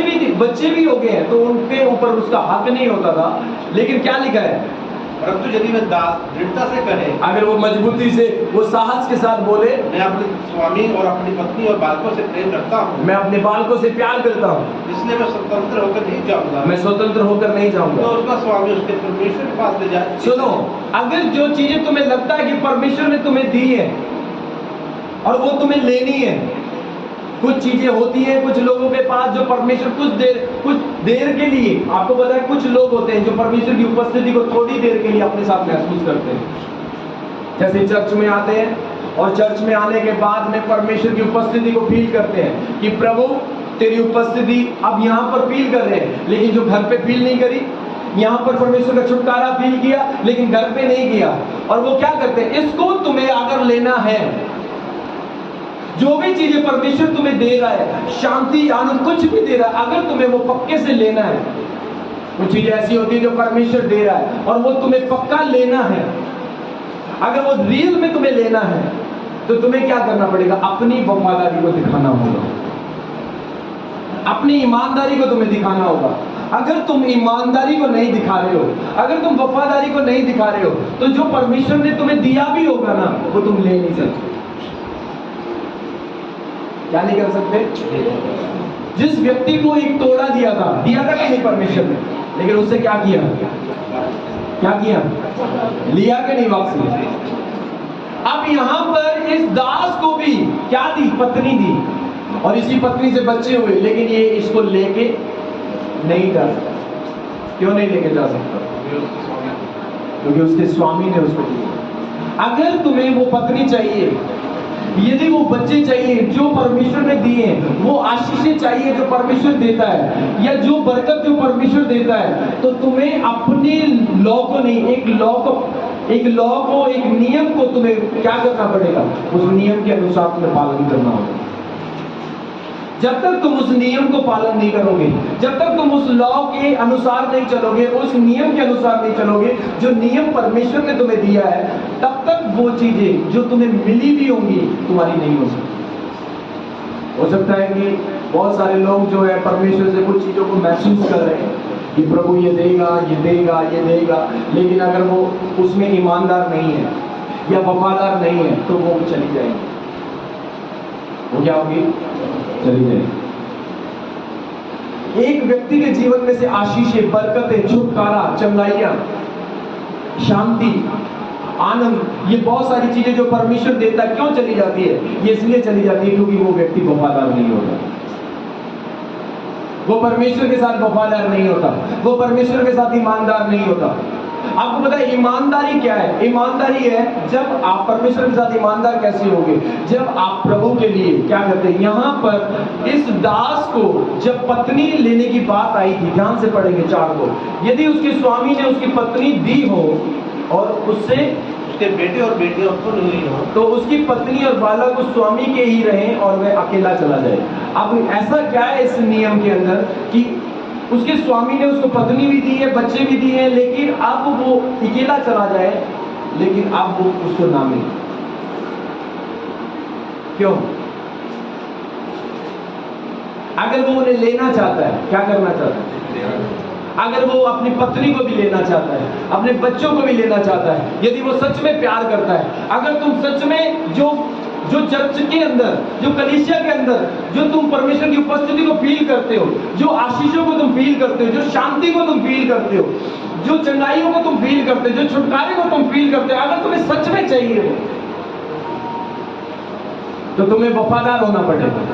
भी हो गए हैं, तो उनके ऊपर उसका हक नहीं होता था। लेकिन क्या लिखा है? परंतु यदि वह दास दृढ़ता से कहे, अगर वो मजबूती से, वो साहस के साथ बोले, मैं अपने स्वामी और अपनी पत्नी और बालकों से प्रेम रखता हूँ, मैं अपने बालकों से प्यार करता हूँ, इसलिए मैं स्वतंत्र होकर नहीं जाऊंगा, मैं स्वतंत्र होकर नहीं जाऊंगा, तो उसका स्वामी उसके परमेश्वर के पास ले जाए। सुनो, अगर जो चीजें तुम्हें लगता है कि परमेश्वर ने तुम्हें दी है और वो तुम्हें लेनी है, कुछ चीजें होती हैं कुछ लोगों के पास जो परमेश्वर कुछ देर के लिए, आपको पता है कुछ लोग होते हैं जो परमेश्वर की उपस्थिति को थोड़ी देर के लिए अपने साथ महसूस करते हैं। जैसे चर्च में आते हैं और चर्च में आने के बाद में परमेश्वर की उपस्थिति को फील करते हैं कि प्रभु तेरी उपस्थिति अब यहाँ पर फील कर रहे हैं, लेकिन जो घर पे फील नहीं करी, यहाँ पर परमेश्वर का छुटकारा फील किया लेकिन घर पे नहीं किया। और वो क्या करते हैं? इसको तुम्हें अगर लेना है, जो भी चीजें परमेश्वर तुम्हें दे रहा है, शांति आनंद कुछ भी दे रहा है, अगर तुम्हें वो पक्के से लेना है, वो चीजें ऐसी होती है जो परमेश्वर दे रहा है और वो तुम्हें पक्का लेना है, अगर वो रियल में तुम्हें लेना है तो तुम्हें क्या करना पड़ेगा? अपनी वफादारी को दिखाना होगा, अपनी ईमानदारी को तुम्हें दिखाना होगा। अगर तुम ईमानदारी को नहीं दिखा रहे हो, अगर तुम वफादारी को नहीं दिखा रहे हो, तो जो परमेश्वर ने तुम्हें दिया भी होगा ना, वो तुम ले नहीं सकते। क्या नहीं कर सकते? जिस व्यक्ति को एक तोड़ा दिया था कि नहीं परमेश्वर ने, लेकिन उससे क्या किया? क्या किया? लिया कि नहीं वापसी? अब यहां पर इस दास को भी क्या दी? पत्नी दी, और इसी पत्नी से बच्चे हुए, लेकिन ये इसको लेके नहीं जा सकता। क्यों नहीं लेके जा सकता? क्योंकि उसके स्वामी ने उसको दिया। अगर तुम्हें वो पत्नी चाहिए, यदि वो बच्चे चाहिए जो परमेश्वर ने दिए, वो आशीषें चाहिए जो परमेश्वर देता है, या जो बरकत जो परमेश्वर देता है, तो तुम्हें अपने लॉ को नहीं, एक लॉ को, एक नियम को तुम्हें क्या करना पड़ेगा? उस नियम के अनुसार तुम्हें पालन करना होगा। जब तक तुम उस नियम को पालन नहीं करोगे, जब तक तुम उस लॉ के अनुसार नहीं चलोगे, उस नियम के अनुसार नहीं चलोगे जो नियम परमेश्वर ने तुम्हें दिया है, तब तक वो चीजें जो तुम्हें मिली भी होंगी तुम्हारी नहीं हो सकती। हो सकता है कि बहुत सारे लोग जो है परमेश्वर से कुछ चीजों को महसूस कर रहे हैं कि प्रभु ये देगा, ये देगा, ये देगा, लेकिन अगर वो उसमें ईमानदार नहीं है या वफादार नहीं है, तो वो चली जाएगी। वो क्या होगी? चली जाएगी। एक व्यक्ति के जीवन में से आशीषें, बरकतें, छुटकारा, चंगाइयां, शांति, आनंद, ये बहुत सारी चीजें जो परमेश्वर देता है, क्यों चली जाती है? ये इसलिए चली जाती है क्योंकि वो व्यक्ति वफादार नहीं होता, वो परमेश्वर के साथ वफादार नहीं होता, वो परमेश्वर के साथ ईमानदार नहीं होता। आपको पता है ईमानदारी क्या है? ईमानदारी है जब आप परमेश्वर के साथ ईमानदार कैसे होगे? जब आप प्रभु के लिए क्या करते हैं? यहाँ पर इस दास को जब पत्नी लेने की बात आई थी, ध्यान से पढ़ेंगे 4 को, यदि उसके स्वामी ने उसकी पत्नी दी हो और उससे उसके बेटे और बेटियां उत्पन्न हुई हो, तो उसकी पत्नी और बालक उस स्वामी के ही रहें और वह अकेला चला जाए। अब ऐसा क्या है इस नियम के अंदर कि उसके स्वामी ने उसको पत्नी भी दी है, बच्चे भी दिए हैं, लेकिन अब वो अकेला चला जाए, लेकिन अब वो उसको ना मिले। क्यों? अगर वो उन्हें लेना चाहता है, क्या करना चाहता है? अगर वो अपनी पत्नी को भी लेना चाहता है, अपने बच्चों को भी लेना चाहता है, यदि वो सच में प्यार करता है, अगर तुम सच में जो चर्च के अंदर, जो कलीसिया के अंदर, जो तुम परमेश्वर की उपस्थिति को फील करते हो, जो आशीषों को तुम फील करते हो, जो शांति को तुम फील करते हो, जो चंगाइयों को तुम फील करते हो, जो छुटकारे को तुम फील करते हो, अगर तुम्हें सच में चाहिए हो, तो तुम्हें वफादार होना पड़ेगा।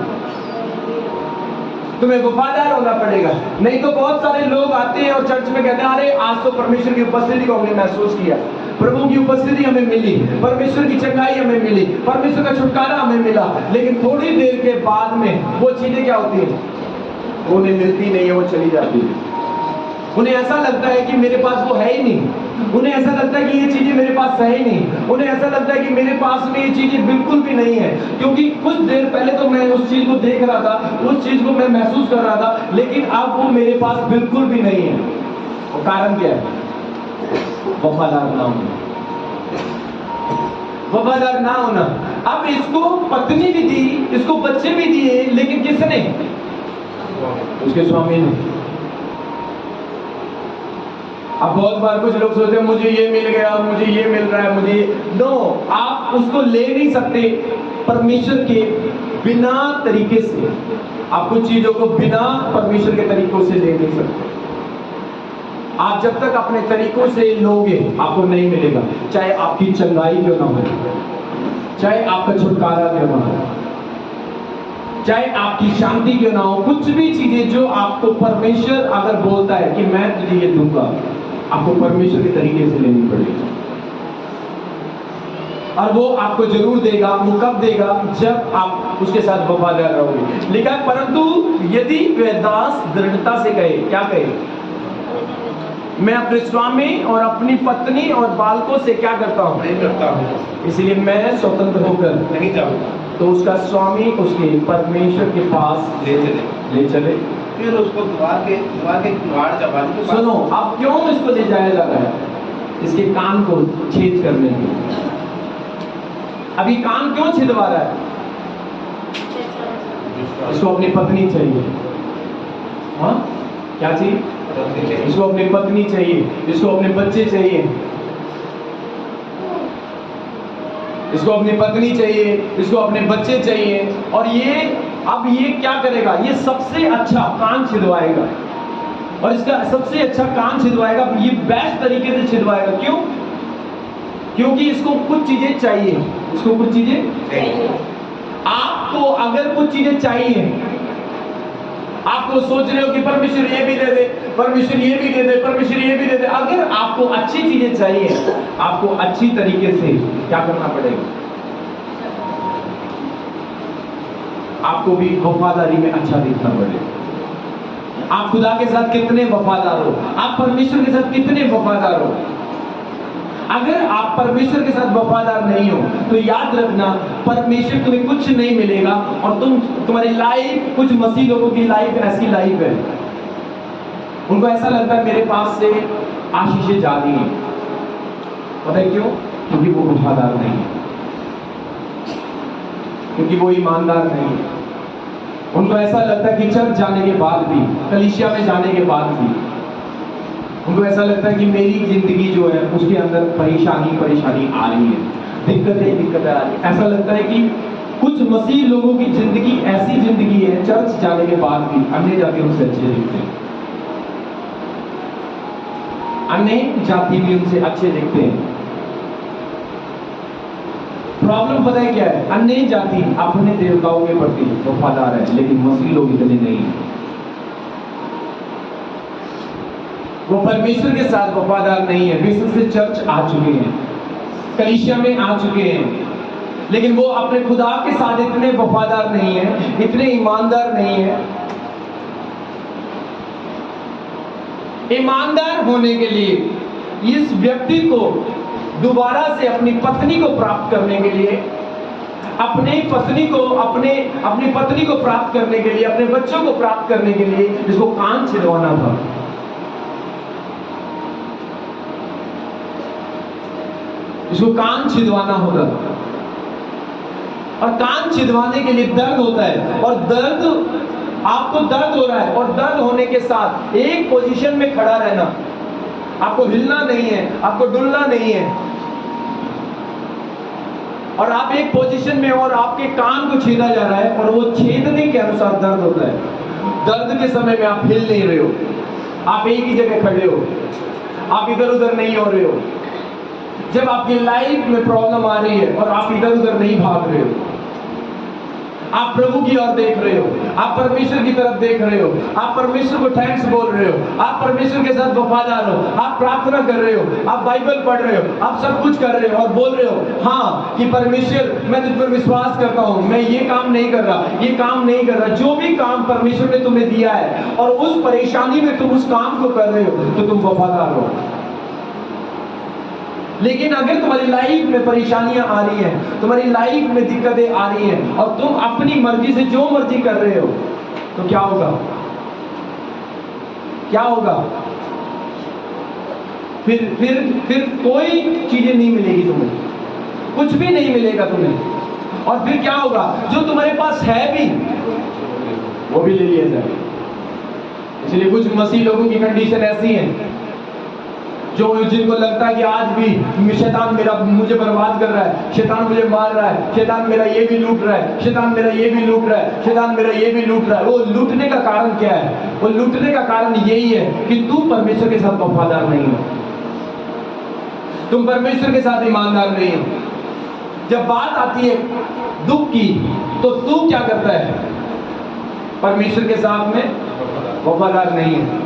तुम्हें वफादार होना पड़ेगा। नहीं तो बहुत सारे लोग आते हैं और चर्च में कहते हैं, अरे आज तो परमेश्वर की उपस्थिति को हमने महसूस किया, प्रभु की उपस्थिति हमें मिली, परमेश्वर की चंगाई हमें मिली, परमेश्वर का छुटकारा हमें मिला, लेकिन थोड़ी देर के बाद में वो चीजें क्या होती हैं? वो उन्हें मिलती नहीं है, वो चली जाती है। उन्हें ऐसा लगता है कि मेरे पास वो है ही नहीं, उन्हें ऐसा लगता है कि ये चीजें मेरे पास है ही नहीं, उन्हें ऐसा लगता है कि मेरे पास में ये चीजें बिल्कुल भी नहीं है, क्योंकि कुछ देर पहले तो मैं उस चीज को देख रहा था, उस चीज को मैं महसूस कर रहा था, लेकिन अब वो मेरे पास बिल्कुल भी नहीं है। और कारण क्या है? वफादार ना होना, वफादार ना होना। अब इसको पत्नी भी दी, इसको बच्चे भी दिए, लेकिन किसने? उसके स्वामी ने। अब बहुत बार कुछ लोग सोचते हैं मुझे ये मिल गया, मुझे ये मिल रहा है, मुझे नो, आप उसको ले नहीं सकते परमेश्वर के बिना तरीके से। आप कुछ चीजों को बिना परमेश्वर के तरीकों से ले नहीं सकते। आप जब तक अपने तरीकों से लोगे आपको नहीं मिलेगा, चाहे आपकी चंगाई क्यों ना हो, चाहे आपका छुटकारा क्यों ना हो, चाहे आपकी शांति क्यों ना हो, कुछ भी चीजें जो आपको परमेश्वर अगर बोलता है कि मैं तुझे ये दूंगा, आपको परमेश्वर के तरीके से लेनी पड़ेगी। और वो आपको जरूर देगा। वो कब देगा? जब आप उसके साथ वफादार रहोगे। लिखा है, परंतु यदि वह दास दृढ़ता से कहे, क्या कहे? मैं अपने स्वामी और अपनी पत्नी और बालकों से क्या करता हूँ? नहीं करता हूँ, इसलिए मैं स्वतंत्र होकर नहीं जाऊंगा। तो उसका स्वामी उसके परमेश्वर के पास ले चले। फिर उसको द्वार के किवाड़ दरवाजे के पास। सुनो, अब क्यों इसको ले जाया जा रहा है? इसके कान को छेद करने के लिए। अभी कान क्यों छिदवा रहा है? इसको अपनी पत्नी चाहिए। हाँ, क्या चाहिए? इसको अपनी पत्नी चाहिए, इसको अपने बच्चे चाहिए, इसको अपनी पत्नी चाहिए, इसको अपने बच्चे चाहिए। और अब ये क्या करेगा? ये सबसे अच्छा कान छिदवाएगा, और इसका सबसे अच्छा कान छिदवाएगा, ये बेस्ट तरीके से छिदवाएगा। क्यों? क्योंकि इसको कुछ चीजें चाहिए। इसको कुछ चीजें चाहिए। आपको अगर कुछ चीजें चाहिए, आपको सोच रहे हो कि परमेश्वर ये भी दे दे, परमेश्वर ये भी दे दे, परमेश्वर ये भी दे दे। अगर आपको अच्छी चीजें चाहिए, आपको अच्छी तरीके से क्या करना पड़ेगा? आपको भी वफादारी में अच्छा दिखना पड़ेगा। आप खुदा के साथ कितने वफादार हो, आप परमेश्वर के साथ कितने वफादार हो। अगर आप परमेश्वर के साथ वफादार नहीं हो तो याद रखना, परमेश्वर तुम्हें कुछ नहीं मिलेगा, और तुम्हारी लाइफ, कुछ मसीह लोगों की लाइफ ऐसी लाइफ है, उनको ऐसा लगता है मेरे पास से आशीषें जा रही हैं। पता है क्यों? क्योंकि वो वफादार नहीं है, क्योंकि वो ईमानदार नहीं है। उनको ऐसा लगता है कि चर्च जाने के बाद भी, कलीसिया में जाने के बाद भी, उनको ऐसा लगता है कि मेरी जिंदगी जो है उसके अंदर परेशानी आ रही है, दिक्कतें आ रही है। ऐसा लगता है कि कुछ मसीह लोगों की जिंदगी ऐसी जिंदगी है, चर्च जाने के बाद भी अन्य जाति उनसे अच्छे दिखते हैं, अन्य जाति भी उनसे अच्छे दिखते हैं। प्रॉब्लम पता है क्या है? अन्य जाति अपने देवताओं के प्रति वफादार है, लेकिन मसीह लोग इतने नहीं है। वो परमेश्वर के साथ वफादार नहीं है। बेशक से चर्च आ चुके हैं, कलीसिया में आ चुके हैं, लेकिन वो अपने खुदा के साथ इतने वफादार नहीं है, इतने ईमानदार नहीं है। ईमानदार होने के लिए इस व्यक्ति को दोबारा से अपनी पत्नी को प्राप्त करने के लिए, अपनी पत्नी को प्राप्त करने के लिए, अपने बच्चों को प्राप्त करने के लिए इसको कान छिदवाना था। इसको कान छिदवाना होगा, और कान छिदवाने के लिए दर्द होता है, और आपको दर्द हो रहा है, और दर्द होने के साथ एक पोजीशन में खड़ा रहना, आपको हिलना नहीं है, आपको डुलना नहीं है, और आप एक पोजीशन में, और आपके कान को छेदा जा रहा है, और वो छेदने के अनुसार दर्द होता है। दर्द के समय में आप हिल नहीं रहे हो, आप एक ही जगह खड़े हो, आप इधर उधर नहीं हो रहे हो। जब आपकी लाइफ में प्रॉब्लम आ रही है और आप इधर उधर नहीं भाग रहे हो, आप प्रभु की ओर देख रहे हो, आप परमेश्वर की तरफ देख रहे हो, आप परमेश्वर को थैंक्स बोल रहे हो, आप परमेश्वर के साथ वफादार हो, आप प्रार्थना कर रहे हो, आप बाइबल पढ़ रहे हो, आप सब कुछ कर रहे हो, और बोल रहे हो हाँ कि परमेश्वर मैं तुझ पर विश्वास करता हूँ, मैं ये काम नहीं कर रहा, ये काम नहीं कर रहा। जो भी काम परमेश्वर ने तुम्हें दिया है और उस परेशानी में तुम उस काम को कर रहे हो, तो तुम वफादार हो। लेकिन अगर तुम्हारी लाइफ में परेशानियां आ रही हैं, तुम्हारी लाइफ में दिक्कतें आ रही हैं, और तुम अपनी मर्जी से जो मर्जी कर रहे हो, तो क्या होगा? क्या होगा? फिर कोई चीजें नहीं मिलेगी तुम्हें, कुछ भी नहीं मिलेगा तुम्हें। और फिर क्या होगा? जो तुम्हारे पास है भी वो भी ले लिया जाएगा। इसलिए कुछ मसीह लोगों की कंडीशन ऐसी है जिनको लगता है कि आज भी शैतान मुझे बर्बाद कर रहा है, शैतान मुझे मार रहा है, शैतान मेरा ये भी लूट रहा है, शैतान मेरा ये भी लूट रहा है, शैतान मेरा ये भी लूट रहा है। वो लूटने का कारण क्या है? वो लूटने का कारण यही है कि तू परमेश्वर के साथ वफादार नहीं हो, तुम परमेश्वर के साथ ईमानदार नहीं हो। जब बात आती है दुख की, तो तू क्या करता है? परमेश्वर के साथ में वफादार नहीं है,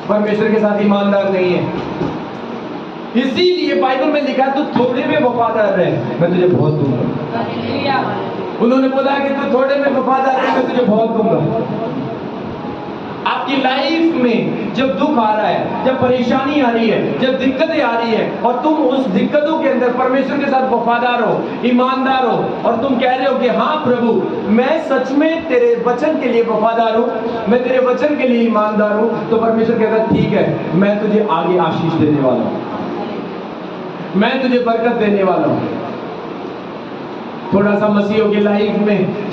परमेश्वर के साथ ईमानदार नहीं है। इसीलिए बाइबल में लिखा है तू थोड़े में वफादार रहे, मैं तुझे बहुत दूंगा। उन्होंने बोला कि तू थोड़े में वफादार रहे, मैं तुझे बहुत दूंगा। आपकी लाइफ में जब दुख आ रहा है, जब परेशानी आ रही है, जब दिक्कतें आ रही है, और तुम उस दिक्कतों के अंदर परमेश्वर के साथ वफादार हो, ईमानदार हो, और तुम कह रहे हो कि हाँ प्रभु मैं सच में तेरे वचन के लिए वफादार हूँ, मैं तेरे वचन के लिए ईमानदार हूँ, तो परमेश्वर कहता है ठीक है, मैं तुझे आगे आशीष देने वाला हूँ, मैं तुझे बरकत देने वाला हूँ। थोड़ा सा मसीहों की लाइफ में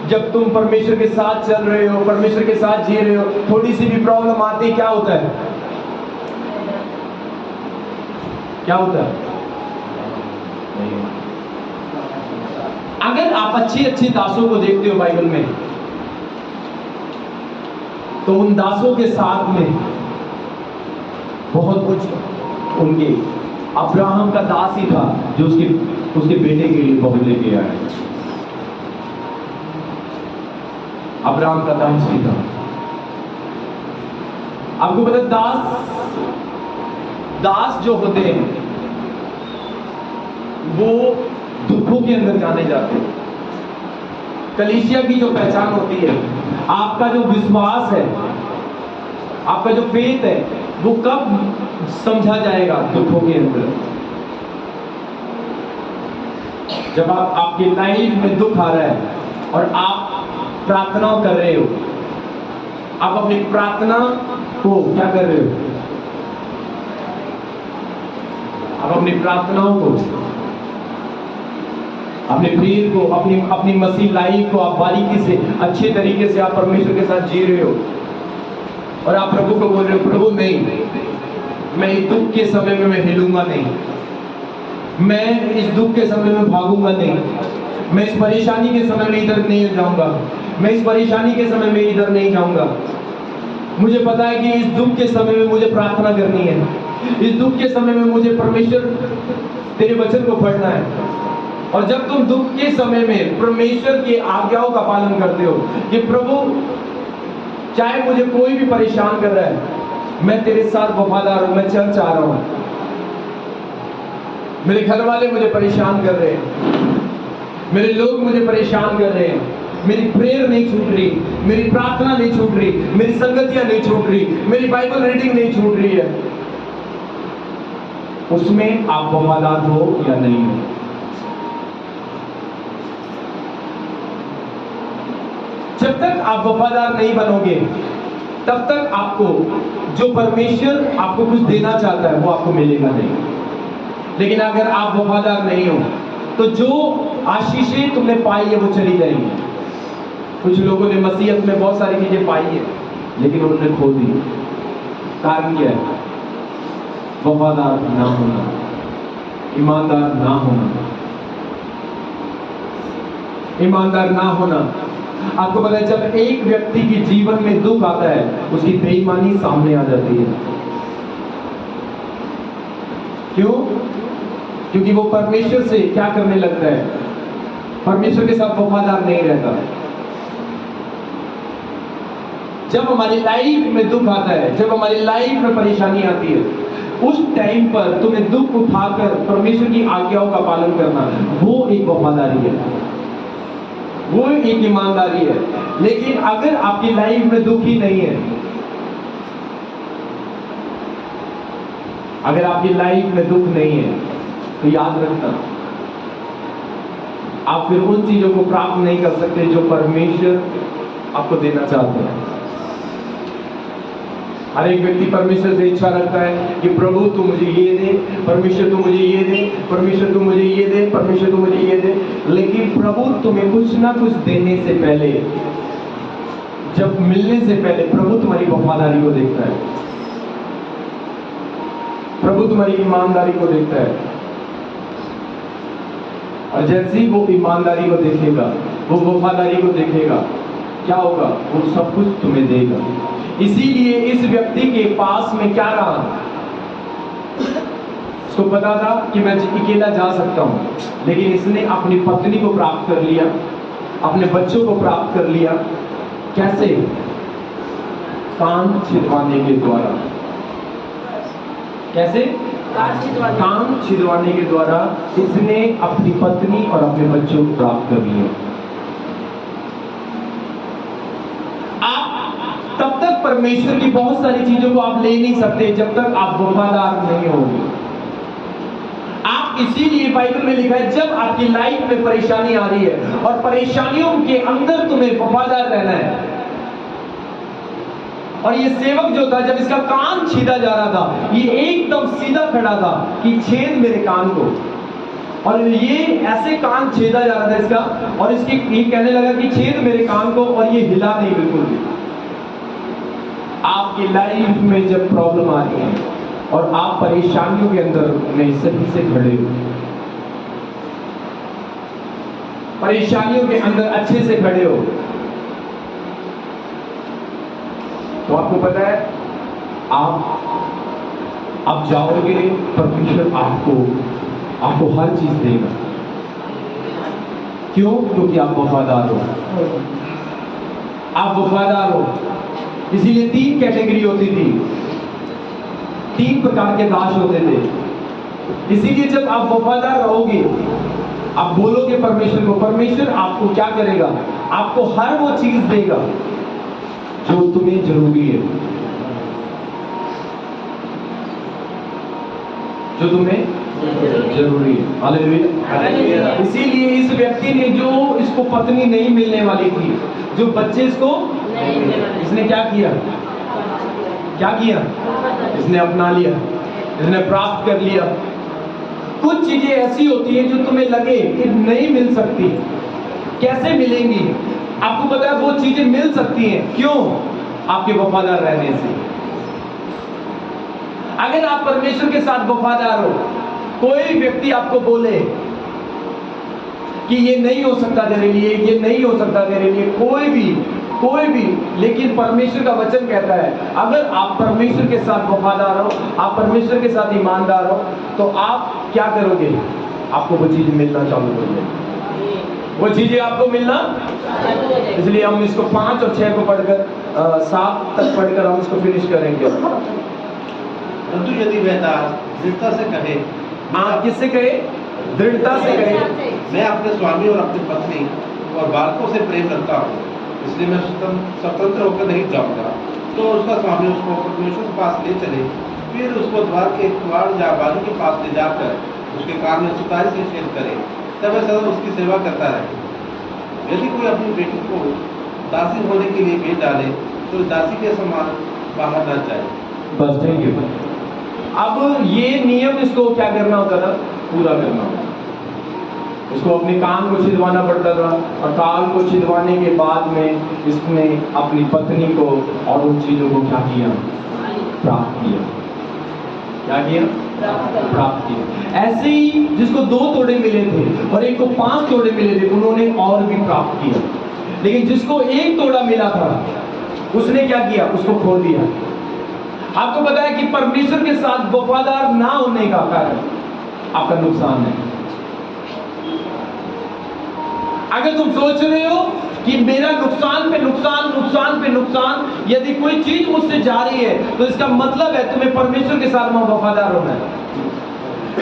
जब तुम परमेश्वर के साथ चल रहे हो, परमेश्वर के साथ जी रहे हो, थोड़ी सी भी प्रॉब्लम आती, क्या होता है? क्या होता है? अगर आप अच्छे दासों को देखते हो बाइबल में, तो उन दासों के साथ में बहुत कुछ उनके अब्राहम का दास ही था जो उसके बेटे के लिए बहू लेके आया। अब्राहम का दास ही था। आपको पता, दास जो होते हैं वो दुखों के अंदर जाने जाते हैं। कलीसिया की जो पहचान होती है, आपका जो विश्वास है, आपका जो फेथ है, वो कब समझा जाएगा? दुखों के अंदर। जब आपकी लाइफ में दुख आ रहा है और आप प्रार्थना कर रहे हो, आप अपनी प्रार्थना को क्या कर रहे हो? आप अपनी प्रार्थनाओं को, अपने प्रेयर को, अपनी मसीह लाइफ को आप बारीकी से, अच्छे तरीके से आप परमेश्वर के साथ जी रहे हो, और आप प्रभु को बोल रहे हो, प्रभु नहीं, मैं इस दुख के समय में मैं हिलूंगा नहीं, मैं इस दुख के समय में भागूंगा नहीं, मैं इस परेशानी के समय में इधर नहीं जाऊंगा, मैं इस परेशानी के समय में इधर नहीं जाऊंगा। मुझे पता है कि इस दुख के समय में मुझे प्रार्थना करनी है, इस दुख के समय में मुझे परमेश्वर तेरे वचन को पढ़ना है। और जब तुम दुख के समय में परमेश्वर की आज्ञाओं का पालन करते हो कि प्रभु चाहे मुझे कोई भी परेशान कर रहा है, मैं तेरे साथ वफादार हूं, मैं चर्च आ रहा हूं, मेरे घर वाले मुझे परेशान कर रहे हैं, मेरे लोग मुझे परेशान कर रहे हैं, मेरी प्रेयर नहीं छूट रही, मेरी प्रार्थना नहीं छूट रही, मेरी संगतियां नहीं छूट रही, मेरी बाइबल रीडिंग नहीं छूट रही है, उसमें आप वफादार हो या नहीं हो? जब तक आप वफादार नहीं बनोगे, तब तक आपको जो परमेश्वर आपको कुछ देना चाहता है वो आपको मिलेगा नहीं। लेकिन अगर आप वफादार नहीं हो, तो जो आशीषें तुमने पाई है वो चली जाएंगी। कुछ लोगों ने मसीहत में बहुत सारी चीजें पाई है, लेकिन उन्होंने खो दी। कारण क्या है? वफादार ना होना, ईमानदार ना होना, ईमानदार ना होना। आपको पता है, जब एक व्यक्ति के जीवन में दुख आता है, उसकी बेईमानी सामने आ जाती है। क्यों? क्योंकि वो परमेश्वर से क्या करने लगता है? परमेश्वर के साथ वफादार नहीं रहता। जब हमारी लाइफ में दुख आता है, जब हमारी लाइफ में परेशानी आती है, उस टाइम पर तुम्हें दुख उठाकर परमेश्वर की आज्ञाओं का पालन करना, वो एक वफादारी है, वो एक ईमानदारी है। लेकिन अगर आपकी लाइफ में दुख ही नहीं है, अगर आपकी लाइफ में दुख नहीं है, तो याद रखना, आप फिर उन चीजों को प्राप्त नहीं कर सकते जो परमेश्वर आपको देना चाहते हैं। हर एक व्यक्ति परमेश्वर से इच्छा रखता है कि प्रभु तू मुझे ये दे, परमेश्वर तू मुझे ये दे, परमेश्वर तू मुझे ये दे, परमेश्वर तू मुझे ये दे। लेकिन प्रभु तुम्हें कुछ ना कुछ देने से पहले, जब मिलने से पहले, प्रभु तुम्हारी वफादारी को देखता है, प्रभु तुम्हारी ईमानदारी को देखता है। और जैसे ही वो ईमानदारी को देखेगा, वो वफादारी को देखेगा, क्या होगा? वो सब कुछ तुम्हें देगा। इसीलिए इस व्यक्ति के पास में क्या रहा? उसको पता था कि मैं अकेला जा सकता हूं, लेकिन इसने अपनी पत्नी को प्राप्त कर लिया, अपने बच्चों को प्राप्त कर लिया। कैसे? कान छिदवाने के द्वारा। कैसे? कान छिदवाने के द्वारा इसने अपनी पत्नी और अपने बच्चों को प्राप्त कर लिया। तब तक परमेश्वर की बहुत सारी चीजों को आप ले नहीं सकते जब तक आप वफादार नहीं होंगे। आप इसीलिए बाइबल में लिखा है, जब आपकी लाइफ में परेशानी आ रही है और परेशानियों के अंदर तुम्हें वफादार रहना है। और ये सेवक जो था, जब इसका कान छीदा जा रहा था, ये एकदम सीधा खड़ा था कि छेद मेरे कान को। और ये ऐसे कान छेदा जा रहा था इसका, और इसकी ये कहने लगा कि छेद मेरे कान को, और ये हिला नहीं बिल्कुल भी। आपकी लाइफ में जब प्रॉब्लम आ रही है और आप परेशानियों के अंदर में सही से खड़े हो, परेशानियों के अंदर अच्छे से खड़े हो, तो आपको पता है आप जाओगे, परमेश्वर आपको हर चीज देगा। क्यों? क्योंकि आप वफादार हो। आप वफादार हो। इसीलिए 3 कैटेगरी होती थी, 3 प्रकार के दास होते थे। इसीलिए जब आप वफादार रहोगे, आप बोलोगे परमेश्वर को, परमेश्वर आपको क्या करेगा? आपको हर वो चीज देगा जो तुम्हें जरूरी है, जो तुम्हें जरूरी है। हालेलुया। इसीलिए इस व्यक्ति ने, जो इसको पत्नी नहीं मिलने वाली थी, जो बच्चे इसको, इसने क्या किया? क्या किया? इसने अपना लिया, इसने प्राप्त कर लिया। कुछ चीजें ऐसी होती हैं जो तुम्हें लगे कि नहीं मिल सकती, कैसे मिलेंगी? आपको पता है वो चीजें मिल सकती हैं। क्यों? आपके वफादार रहने से। अगर आप परमेश्वर के साथ वफादार हो, कोई व्यक्ति आपको बोले कि ये नहीं हो सकता तेरे लिए, ये नहीं हो सकता तेरे लिए, कोई भी, लेकिन परमेश्वर का वचन कहता है अगर आप परमेश्वर के साथ वफादार हो, आप परमेश्वर के साथ ईमानदार हो, तो आप क्या करोगे? आपको वो चीजें मिलना चालू कर देंगे, वो चीजें आपको मिलना। इसलिए हम इसको 5 और 6 को पढ़कर 7 तक पढ़कर हम इसको फिनिश करेंगे। परंतु यदि वह दास दृढ़ता से कहे, हाँ, किससे कहे? दृढ़ता से कहे, मैं अपने स्वामी और अपनी पत्नी और बालकों से प्रेम रखता हूँ, इसलिए मैं स्वतंत्र होकर नहीं जाऊंगा, तो उसका स्वामी उसको परमेश्वर के पास ले चले, फिर उसको द्वार के द्वार या बारी के पास ले जाकर उसके कान में सुतारी से छेद करे, तब वह सदा उसकी सेवा करता रहे। यदि कोई अपनी बेटी को दासी होने के लिए भेज डाले, तो दासी के समान बाहर न जाए। बस थैंक यू। अब ये नियम इसको क्या करना होता था? पूरा करना होता। इसको अपने कान को छिदवाना पड़ता था, और कान को छिदवाने के बाद में इसने अपनी पत्नी को और उन चीजों को क्या किया? प्राप्त किया। क्या किया? प्राप्त किया। ऐसे ही जिसको 2 तोड़े मिले थे और एक को 5 तोड़े मिले थे, उन्होंने और भी प्राप्त किया। लेकिन जिसको 1 तोड़ा मिला था, उसने क्या किया? उसको खो दिया। आपको पता है कि परमेश्वर के साथ वफादार ना होने का कारण आपका नुकसान है। अगर तुम सोच रहे हो कि मेरा नुकसान पे नुकसान, नुकसान पे नुकसान, यदि कोई चीज मुझसे जा रही है, तो इसका मतलब है तुम्हें परमेश्वर के साथ वफादार होना है,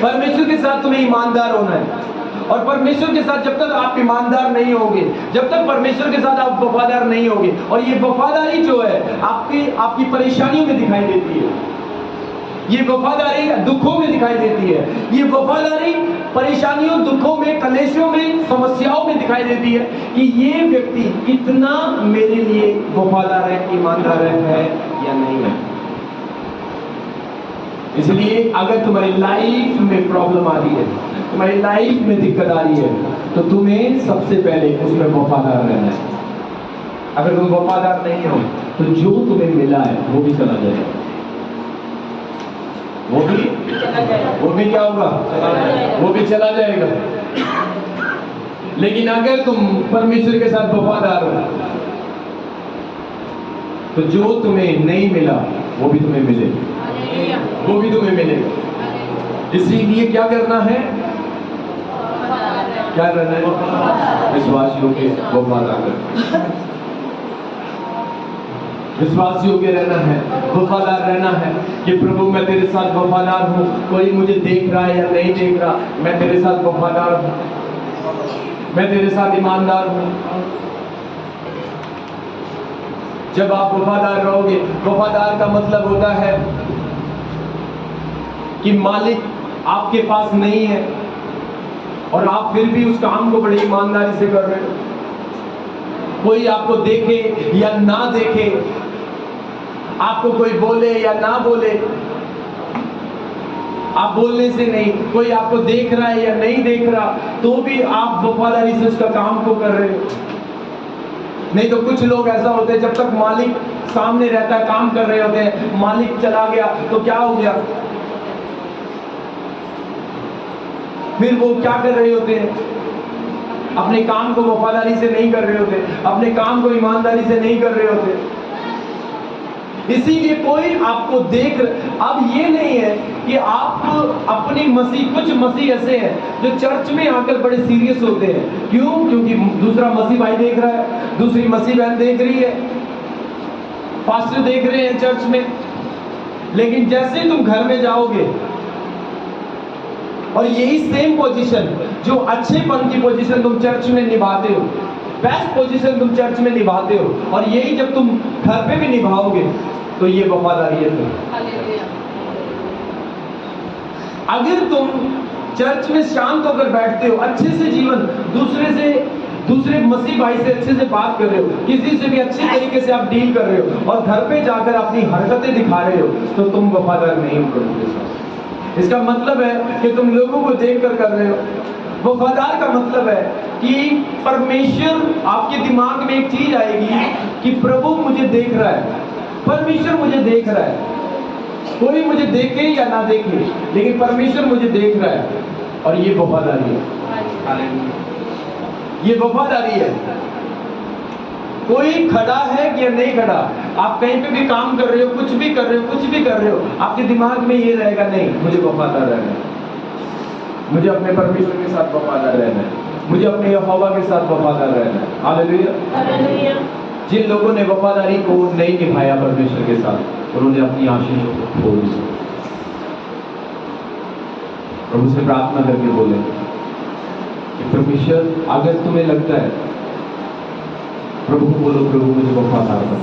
परमेश्वर के साथ तुम्हें ईमानदार होना है। और परमेश्वर के साथ जब तक आप ईमानदार नहीं होगे, जब तक परमेश्वर के साथ आप वफादार नहीं होगे, और ये वफादारी जो है आपकी परेशानियों में दिखाई देती है, ये वफादारी दुखों में दिखाई देती है, ये वफादारी परेशानियों, दुखों में, कलेशों में, समस्याओं में दिखाई देती है कि ये व्यक्ति कितना मेरे लिए वफादार है, ईमानदार है या नहीं है। इसलिए अगर तुम्हारी लाइफ में प्रॉब्लम आ रही है, तुम्हारी लाइफ में दिक्कत आ रही है, तो तुम्हें सबसे पहले उसमें वफादार रहना है। अगर तुम वफादार नहीं हो, तो जो तुम्हें मिला है वो भी चला जाएगा, वो भी क्या होगा? वो भी चला जाएगा। लेकिन अगर तुम परमेश्वर के साथ वफादार हो, तो जो तुम्हें नहीं मिला वो भी तुम्हें मिलेगा, वो भी तुम्हें मिलेगा। इसीलिए क्या करना है? क्या करना है? विश्वासियों के वफादार, विश्वास योग्य रहना है, वफादार रहना है कि प्रभु मैं तेरे साथ वफादार हूँ, कोई मुझे देख रहा है या नहीं देख रहा, मैं तेरे साथ वफादार हूँ, मैं तेरे साथ ईमानदार हूँ। जब आप वफादार रहोगे, वफादार का मतलब होता है कि मालिक आपके पास नहीं है और आप फिर भी उस काम को बड़ी ईमानदारी से कर रहे हो। कोई आपको देखे या ना देखे, आपको कोई बोले या ना बोले, आप बोलने से नहीं, कोई आपको देख रहा है या नहीं देख रहा, तो भी आप वफादारी से उसका काम को कर रहे हो। नहीं तो कुछ लोग ऐसा होते हैं, जब तक मालिक सामने रहता है, काम कर रहे होते हैं, मालिक चला गया तो क्या हो गया, फिर वो क्या कर रहे होते हैं, अपने काम को वफादारी से नहीं कर रहे होते, अपने काम को ईमानदारी से नहीं कर रहे होते। इसीलिए कोई आपको देख, अब ये नहीं है कि आप अपनी कुछ मसीह ऐसे हैं जो चर्च में आकर बड़े सीरियस होते हैं। क्यों? क्योंकि दूसरा मसीह भाई देख रहा है, दूसरी मसीह बहन देख रही है, पास्टर देख रहे हैं चर्च में। लेकिन जैसे ही तुम घर में जाओगे और यही सेम पोजीशन, जो अच्छेपन की पोजीशन तुम चर्च में निभाते हो, बेस्ट पोजीशन तुम चर्च में निभाते हो, और यही जब तुम घर पे भी निभाओगे तो ये वफादारी है। अगर तुम चर्च में शांत होकर बैठते हो, अच्छे से जीवन, दूसरे मसीह भाई से अच्छे से बात कर रहे हो, किसी से भी अच्छे तरीके से आप डील कर रहे हो, और घर पे जाकर अपनी हरकतें दिखा रहे हो, तो तुम वफादार नहीं हो प्रभु के साथ। इसका मतलब है कि तुम लोगों को देखकर कर रहे हो। वफादार का मतलब है कि परमेश्वर, आपके दिमाग में एक चीज आएगी कि प्रभु मुझे देख रहा है, परमेश्वर मुझे देख रहा है। कोई मुझे देखे या ना देखे, लेकिन परमेश्वर मुझे देख रहा है, और ये वफादारी है। ये वफादारी है। कोई खड़ा है या नहीं खड़ा, आप कहीं पे भी काम कर रहे हो, कुछ भी कर रहे हो, आपके दिमाग में ये रहेगा, नहीं मुझे वफादार रहना है, मुझे अपने परमेश्वर के साथ वफादार रहना है, मुझे अपने यहोवा के साथ वफादार रहना है। हालेलुया। जिन लोगों ने वफादारी को नहीं निभाया परमेश्वर के साथ, उन्होंने अपनी आशीषों को खो दिया। प्रभु से प्रार्थना करके बोले कि परमेश्वर, अगर तुम्हें लगता है, प्रभु को बोलो, प्रभु मुझे वफादार कर।